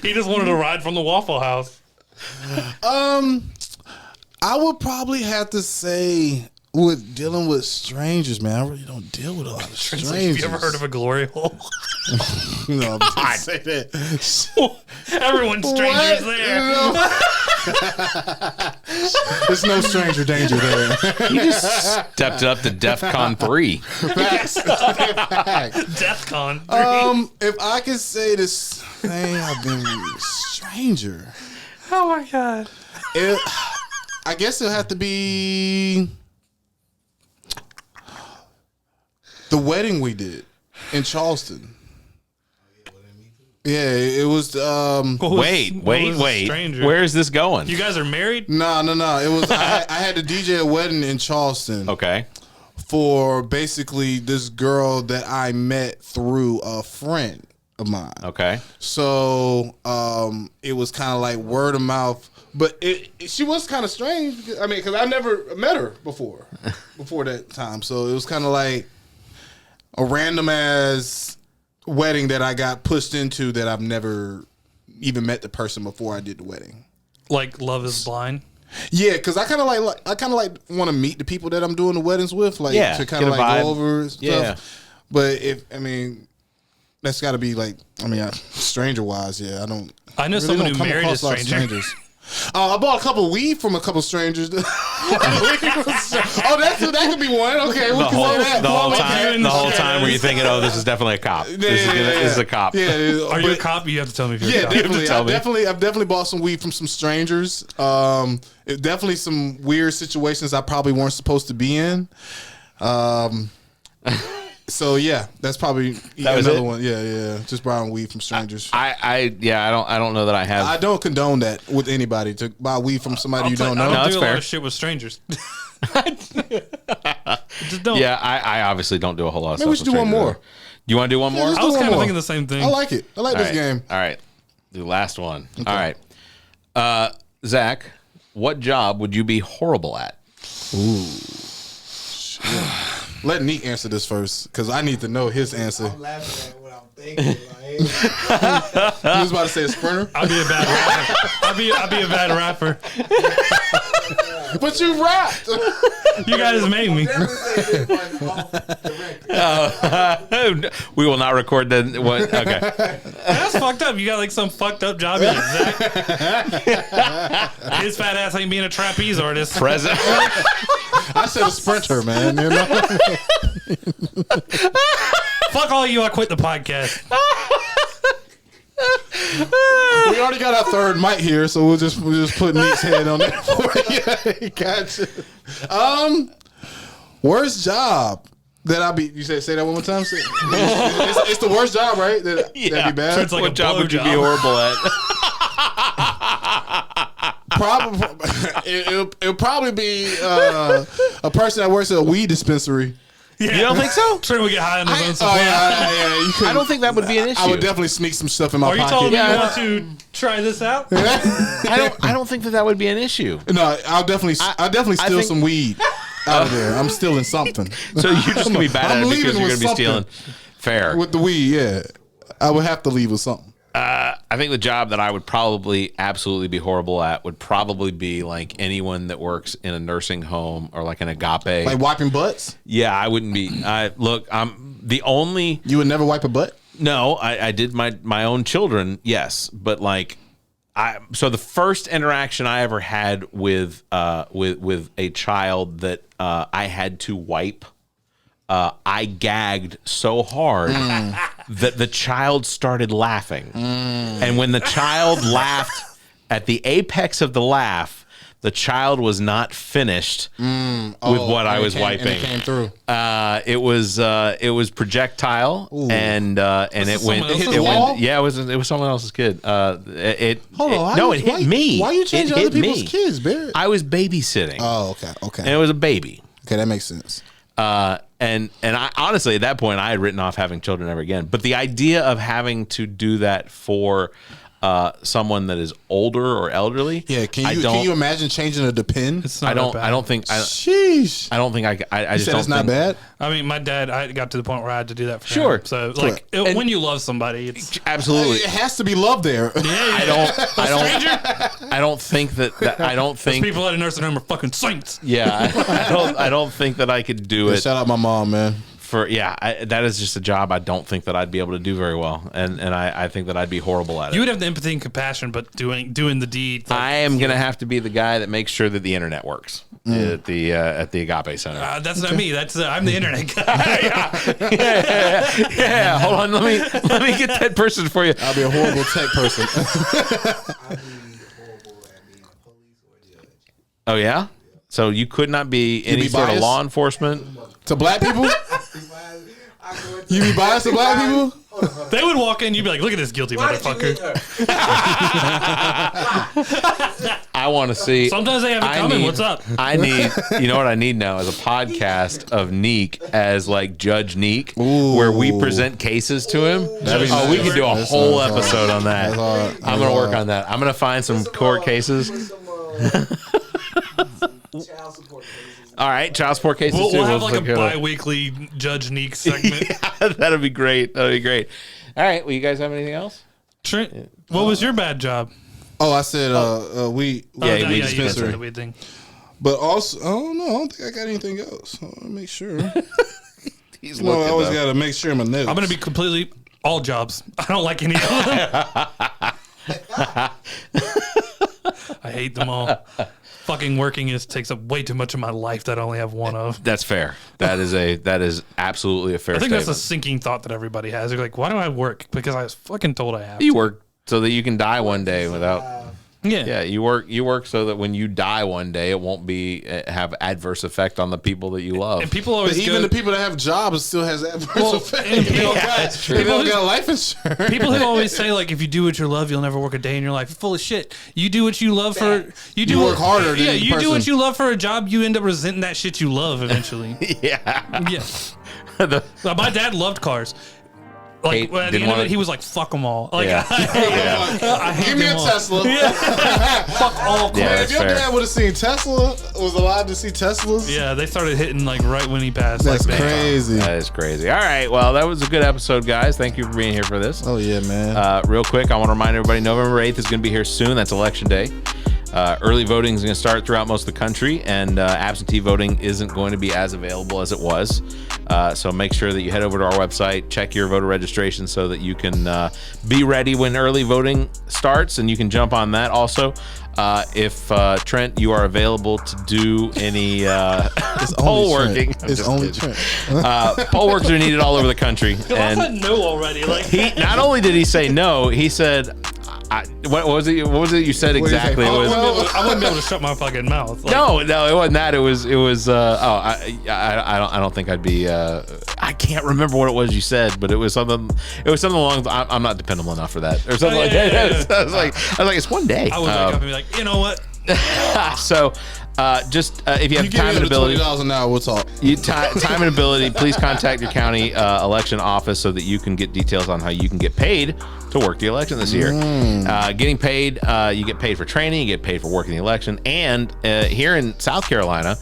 [SPEAKER 4] He just wanted to ride from the Waffle House.
[SPEAKER 3] I would probably have to say with dealing with strangers, man, I really don't deal with a lot of strangers.
[SPEAKER 4] Have you ever heard of a glory hole?
[SPEAKER 3] No, I say that.
[SPEAKER 4] Everyone's strangers there.
[SPEAKER 3] No. There's no stranger danger there.
[SPEAKER 1] He just stepped up to DEFCON 3.
[SPEAKER 3] Facts.
[SPEAKER 4] DEFCON 3.
[SPEAKER 3] If I could say this thing, I've been with a stranger.
[SPEAKER 4] Oh my God.
[SPEAKER 3] I guess it'll have to be the wedding we did in Charleston. Yeah, it was.
[SPEAKER 1] Wait. Where is this going?
[SPEAKER 4] You guys are married?
[SPEAKER 3] No. It was. I had to DJ a wedding in Charleston.
[SPEAKER 1] Okay.
[SPEAKER 3] For basically this girl that I met through a friend of mine.
[SPEAKER 1] Okay.
[SPEAKER 3] So it was kind of like word of mouth, but she was kind of strange. I mean, because I never met her before that time. So it was kind of like a random ass wedding that I got pushed into that I've never even met the person before I did the wedding.
[SPEAKER 4] Like Love is Blind?
[SPEAKER 3] Yeah, because I kind of like want to meet the people that I'm doing the weddings with, like to kind of like go over stuff.
[SPEAKER 1] Yeah.
[SPEAKER 3] But that's got to be like, stranger wise, yeah.
[SPEAKER 4] I know someone who married a stranger.
[SPEAKER 3] Strangers. I bought a couple of weed from a couple of strangers. That could be one. Okay, we can say that.
[SPEAKER 1] The whole time were you thinking, oh, this is definitely a cop. This is a cop.
[SPEAKER 3] Yeah,
[SPEAKER 4] Are you a cop? You have to tell me if you're a cop.
[SPEAKER 3] Definitely. I've definitely bought some weed from some strangers. Definitely some weird situations I probably weren't supposed to be in. So yeah, that's probably another one. Yeah. Just buying weed from strangers.
[SPEAKER 1] I don't know that I have.
[SPEAKER 3] I don't condone that with anybody to buy weed from somebody you don't know.
[SPEAKER 4] I don't do a
[SPEAKER 1] fair.
[SPEAKER 4] lot of shit with strangers. Just don't.
[SPEAKER 1] Yeah, I obviously don't do a whole lot of
[SPEAKER 3] Maybe
[SPEAKER 1] stuff.
[SPEAKER 3] we should do one more.
[SPEAKER 1] You want to do one more?
[SPEAKER 3] let's
[SPEAKER 4] I was
[SPEAKER 3] do one
[SPEAKER 4] kind of
[SPEAKER 3] more.
[SPEAKER 4] thinking the same thing.
[SPEAKER 3] I like it. I like this game.
[SPEAKER 1] All right. The last one. Okay. All right. Zach, what job would you be horrible at?
[SPEAKER 3] Ooh. Let Neat answer this first, because I need to know his answer.
[SPEAKER 7] I'm laughing at what I'm thinking.
[SPEAKER 3] He was about to say a sprinter.
[SPEAKER 4] I'd be a bad rapper. I'd be a bad rapper.
[SPEAKER 3] But you rapped.
[SPEAKER 4] You guys made me.
[SPEAKER 1] We will not record that. What? Okay.
[SPEAKER 4] That's fucked up. You got like some fucked up job. You're like, Zach. His fat ass ain't being a trapeze artist.
[SPEAKER 1] Present.
[SPEAKER 3] I said a sprinter, man. You know?
[SPEAKER 4] Fuck all you. I quit the podcast.
[SPEAKER 3] We already got our third mic here, so we'll just put Neat's head on there for you. Gotcha. Worst job that I be. You say that one more time. It's the worst job, right? That'd be bad.
[SPEAKER 4] So it's like
[SPEAKER 1] what
[SPEAKER 4] a
[SPEAKER 1] job would you be horrible at?
[SPEAKER 3] Probably, it'll probably be a person that works at a weed dispensary.
[SPEAKER 4] Yeah.
[SPEAKER 1] You don't think so?
[SPEAKER 4] Trent would get high on his own supply.
[SPEAKER 3] I
[SPEAKER 1] don't think that would be an issue.
[SPEAKER 3] I would definitely sneak some stuff in my pocket.
[SPEAKER 4] Are you telling me you want to try this out?
[SPEAKER 1] I don't think that would be an issue.
[SPEAKER 3] No, I'll definitely steal some weed out of there. I'm stealing something.
[SPEAKER 1] So you're just gonna be bad at it because you're gonna be
[SPEAKER 3] something.
[SPEAKER 1] stealing. Fair.
[SPEAKER 3] With the weed, yeah. I would have to leave with something.
[SPEAKER 1] I think the job that I would probably absolutely be horrible at would probably be like anyone that works in a nursing home or like an agape.
[SPEAKER 3] Like wiping butts?
[SPEAKER 1] Yeah, I wouldn't be. Look, I'm the only.
[SPEAKER 3] You would never wipe a butt?
[SPEAKER 1] No, I did my own children, yes, but like. So the first interaction I ever had with a child that I had to wipe, I gagged so hard that the child started laughing. And when the child laughed at the apex of the laugh, the child was not finished with what I was wiping.
[SPEAKER 3] And it came through.
[SPEAKER 1] It was projectile.
[SPEAKER 3] Ooh.
[SPEAKER 1] And it went.
[SPEAKER 3] It went.
[SPEAKER 1] Yeah, it was someone else's kid.
[SPEAKER 3] Hold on.
[SPEAKER 1] It hit me.
[SPEAKER 3] Why are you changing other people's kids, Barrett?
[SPEAKER 1] I was babysitting.
[SPEAKER 3] Oh, okay.
[SPEAKER 1] And it was a baby.
[SPEAKER 3] Okay, that makes sense.
[SPEAKER 1] And I honestly at that point I had written off having children ever again. But the idea of having to do that for someone that is older or elderly,
[SPEAKER 3] yeah. Can you imagine changing a depend?
[SPEAKER 4] It's not
[SPEAKER 1] I don't
[SPEAKER 4] that bad.
[SPEAKER 1] Sheesh. I don't think I just
[SPEAKER 3] said
[SPEAKER 1] don't
[SPEAKER 3] it's not
[SPEAKER 1] think,
[SPEAKER 3] bad.
[SPEAKER 4] I mean, my dad, I got to the point where I had to do that for
[SPEAKER 1] Sure.
[SPEAKER 4] him. So, like, when you love somebody, it's
[SPEAKER 1] absolutely.
[SPEAKER 3] It has to be love there.
[SPEAKER 1] I don't think that I don't think
[SPEAKER 4] people at a nursing home are fucking saints.
[SPEAKER 1] Yeah, I don't think that I could do it.
[SPEAKER 3] Shout out my mom, man.
[SPEAKER 1] That is just a job I don't think that I'd be able to do very well, and I think that I'd be horrible at it.
[SPEAKER 4] You would have the empathy and compassion, but doing the deed.
[SPEAKER 1] I am gonna have to be the guy that makes sure that the internet works at the Agape Center.
[SPEAKER 4] That's not me. I'm the internet guy.
[SPEAKER 1] yeah. Hold on, let me get that person for you.
[SPEAKER 3] I'll be a horrible tech person.
[SPEAKER 7] I'd be horrible at being a police or a judge.
[SPEAKER 1] Oh yeah. So you could not be any sort of law enforcement
[SPEAKER 3] to black people. You be biased to black people?
[SPEAKER 4] They would walk in, you'd be like, look at this guilty motherfucker.
[SPEAKER 1] I want to see.
[SPEAKER 4] Sometimes they have it coming. What's up?
[SPEAKER 1] I need, you know what I need now is a podcast of Neek as like Judge Neek, where we present cases to him. We could do a whole episode on that. I'm going to work on that. I'm going to find some court cases.
[SPEAKER 7] Child support cases.
[SPEAKER 1] All right, child support cases.
[SPEAKER 4] We'll have like a bi-weekly Judge Neek segment.
[SPEAKER 1] Yeah, that'd be great. That'd be great. All right. Well, you guys have anything else?
[SPEAKER 4] Trent, what was your bad job?
[SPEAKER 3] Oh, I said we
[SPEAKER 4] dispensary. The weed thing.
[SPEAKER 3] But also, I don't think I got anything else. Let me make sure.
[SPEAKER 1] He's
[SPEAKER 3] I always got to make sure my notes.
[SPEAKER 4] I'm going to be completely all jobs. I don't like any of them. I hate them all. Fucking working takes up way too much of my life that I only have one of.
[SPEAKER 1] That's fair. That is absolutely a fair
[SPEAKER 4] I think
[SPEAKER 1] statement.
[SPEAKER 4] that's a sinking thought that everybody has. They're like, why do I work? Because I was fucking told I have
[SPEAKER 1] You
[SPEAKER 4] to.
[SPEAKER 1] work so that you can die one day without.
[SPEAKER 4] Yeah.
[SPEAKER 1] You work so that when you die one day, it won't have adverse effect on the people that you love.
[SPEAKER 4] And people always
[SPEAKER 3] even the people that have jobs still has adverse effect.
[SPEAKER 1] That's true.
[SPEAKER 3] They don't get life insurance.
[SPEAKER 4] People who always say like, if you do what you love, you'll never work a day in your life. Full of shit. You do what you love
[SPEAKER 3] You work harder than the
[SPEAKER 4] you
[SPEAKER 3] person.
[SPEAKER 4] do what you love for a job, you end up resenting that shit you love eventually.
[SPEAKER 1] Yeah.
[SPEAKER 4] Yeah. My dad loved cars. Like at the end of it, he was like, "Fuck them all." Like, I hate
[SPEAKER 3] give me a
[SPEAKER 4] them all.
[SPEAKER 3] Tesla.
[SPEAKER 4] Fuck all cars.
[SPEAKER 1] Yeah,
[SPEAKER 3] if your dad would have seen Tesla, was allowed to see Teslas.
[SPEAKER 4] Yeah, they started hitting like right when he passed.
[SPEAKER 3] That's
[SPEAKER 4] like,
[SPEAKER 3] crazy.
[SPEAKER 1] That is crazy. All right. Well, that was a good episode, guys. Thank you for being here for this.
[SPEAKER 3] Oh yeah, man.
[SPEAKER 1] Real quick, I want to remind everybody, November 8th is going to be here soon. That's Election Day. Early voting is going to start throughout most of the country, and absentee voting isn't going to be as available as it was. So make sure that you head over to our website, check your voter registration so that you can be ready when early voting starts, and you can jump on that also. If Trent, you are available to do any poll working.
[SPEAKER 3] It's only Trent.
[SPEAKER 1] Poll workers are needed all over the country.
[SPEAKER 4] And I said no already. Like
[SPEAKER 1] he not only did he say no, he said, what was it? What was it you said exactly?
[SPEAKER 4] I wouldn't be able to shut my fucking mouth. Like,
[SPEAKER 1] no, it wasn't that. It was. I don't think I'd be. I can't remember what it was you said, but it was something. It was something along. I'm not dependable enough for that, or something like that.
[SPEAKER 4] Yeah.
[SPEAKER 1] I was like, it's one day.
[SPEAKER 4] I would wake up and be like, you know what?
[SPEAKER 1] So, just if you have time and ability,
[SPEAKER 3] $20 an hour, we'll talk.
[SPEAKER 1] Time and ability, please contact your county election office so that you can get details on how you can get paid to work the election this year. Getting paid, you get paid for training, you get paid for working the election, and here in South Carolina,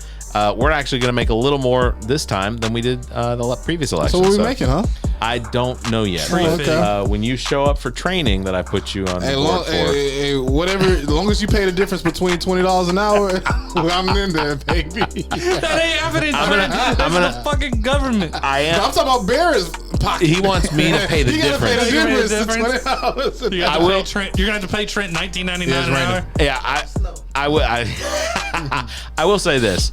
[SPEAKER 1] we're actually going to make a little more this time than we did the previous election.
[SPEAKER 3] So what are we making, huh?
[SPEAKER 1] I don't know yet.
[SPEAKER 3] Okay.
[SPEAKER 1] When you show up for training that I put you on the board for.
[SPEAKER 3] Whatever, as long as you pay the difference between $20 an hour, I'm in there, baby.
[SPEAKER 4] That ain't happening. I'm gonna fucking government.
[SPEAKER 1] I am.
[SPEAKER 3] I'm talking about Barrett's pocket.
[SPEAKER 1] He wants me to pay the difference.
[SPEAKER 3] Pay the difference to $20.
[SPEAKER 4] You're gonna have to pay Trent $19.99 an hour.
[SPEAKER 1] Yeah, I will say this.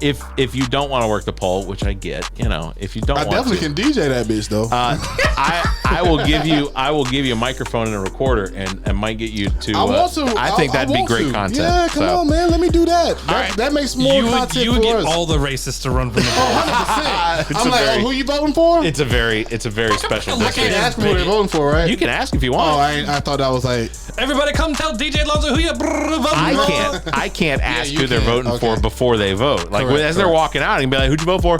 [SPEAKER 1] If you don't want to work the poll, which I get, if you don't,
[SPEAKER 3] I definitely can DJ that bitch though.
[SPEAKER 1] I will give you a microphone and a recorder, and might get you to. I think that'd be great content.
[SPEAKER 3] Yeah, come on, man, let me do that. That makes more content.
[SPEAKER 4] You would get all the racists to run from the poll.
[SPEAKER 3] 100%. I'm like, who you voting for?
[SPEAKER 1] It's a very special.
[SPEAKER 3] I can't ask who they're voting for, right?
[SPEAKER 1] You can ask if you want.
[SPEAKER 3] Oh, I thought that was like.
[SPEAKER 4] Everybody, come tell DJ Lonzo who you voting for.
[SPEAKER 1] I can't ask who they're voting for before they vote. Like as they're walking out, I can be like, "Who'd you vote for?"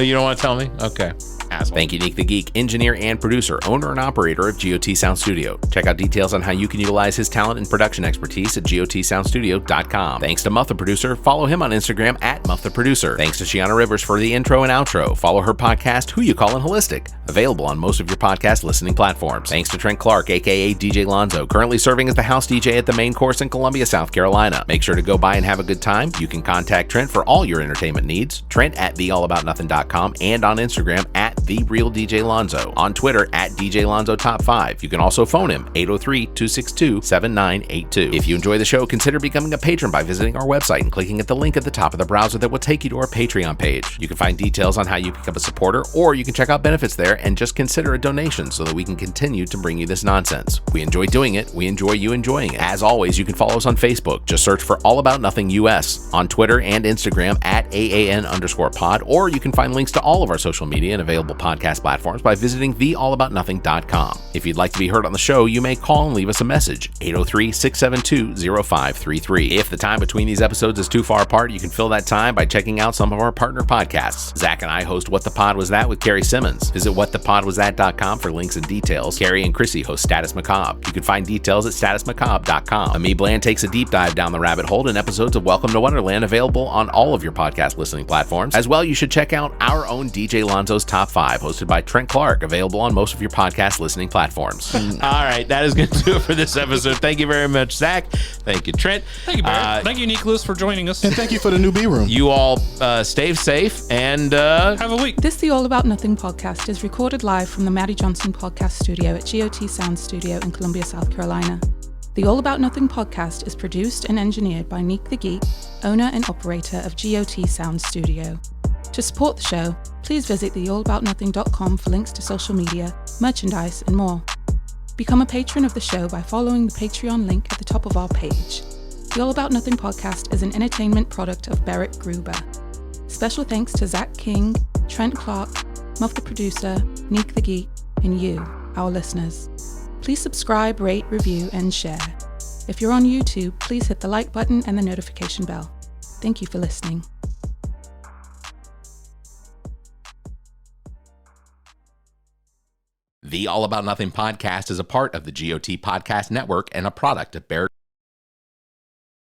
[SPEAKER 1] You don't want to tell me? Okay. Asshole. Thank you, Nick the Geek, engineer and producer, owner and operator of GOT Sound Studio. Check out details on how you can utilize his talent and production expertise at gotsoundstudio.com. Thanks to Muff the Producer. Follow him on Instagram at Muff the Producer. Thanks to Shiana Rivers for the intro and outro. Follow her podcast, Who You Callin' Holistic, available on most of your podcast listening platforms. Thanks to Trent Clark, aka DJ Lonzo, currently serving as the house DJ at the main course in Columbia, South Carolina. Make sure to go by and have a good time. You can contact Trent for all your entertainment needs. Trent at theallaboutnothing.com and on Instagram at TheRealDJLonzo. On Twitter at DJ Lonzo Top 5. You can also phone him 803-262-7982. If you enjoy the show, consider becoming a patron by visiting our website and clicking at the link at the top of the browser that will take you to our Patreon page. You can find details on how you become a supporter, or you can check out benefits there and just consider a donation so that we can continue to bring you this nonsense. We enjoy doing it. We enjoy you enjoying it. As always, you can follow us on Facebook. Just search for All About Nothing US. On Twitter and Instagram at AAN_pod, or you can find links to all of our social media and available podcast platforms by visiting theallaboutnothing.com. If you'd like to be heard on the show, you may call and leave us a message, 803-672-0533. If the time between these episodes is too far apart, you can fill that time by checking out some of our partner podcasts. Zach and I host What the Pod Was That with Carrie Simmons. Visit whatthepodwasthat.com for links and details. Carrie and Chrissy host Status Macabre. You can find details at statusmacabre.com. Ami Bland takes a deep dive down the rabbit hole in episodes of Welcome to Wonderland, available on all of your podcast listening platforms. As well, you should check out our own DJ Lonzo's Top 5, hosted by Trent Clark, available on most of your podcast listening platforms. All right, that is going to do it for this episode. Thank you very much, Zach. Thank you, Trent.
[SPEAKER 4] Thank you, Barry. Thank you, Nicholas, for joining us.
[SPEAKER 3] And thank you for the new B room.
[SPEAKER 1] You all stay safe and
[SPEAKER 4] have a week.
[SPEAKER 2] This The All About Nothing podcast is recorded live from the Maddie Johnson podcast studio at GOT Sound Studio in Columbia, South Carolina. The All About Nothing podcast is produced and engineered by Nick the Geek, owner and operator of GOT Sound Studio. To support the show, please visit theallaboutnothing.com for links to social media, merchandise, and more. Become a patron of the show by following the Patreon link at the top of our page. The All About Nothing podcast is an entertainment product of Barrett Gruber. Special thanks to Zach King, Trent Clark, Muff the Producer, Nick the Geek, and you, our listeners. Please subscribe, rate, review, and share. If you're on YouTube, please hit the like button and the notification bell. Thank you for listening.
[SPEAKER 1] The All About Nothing podcast is a part of the GOT Podcast Network and a product of Barrett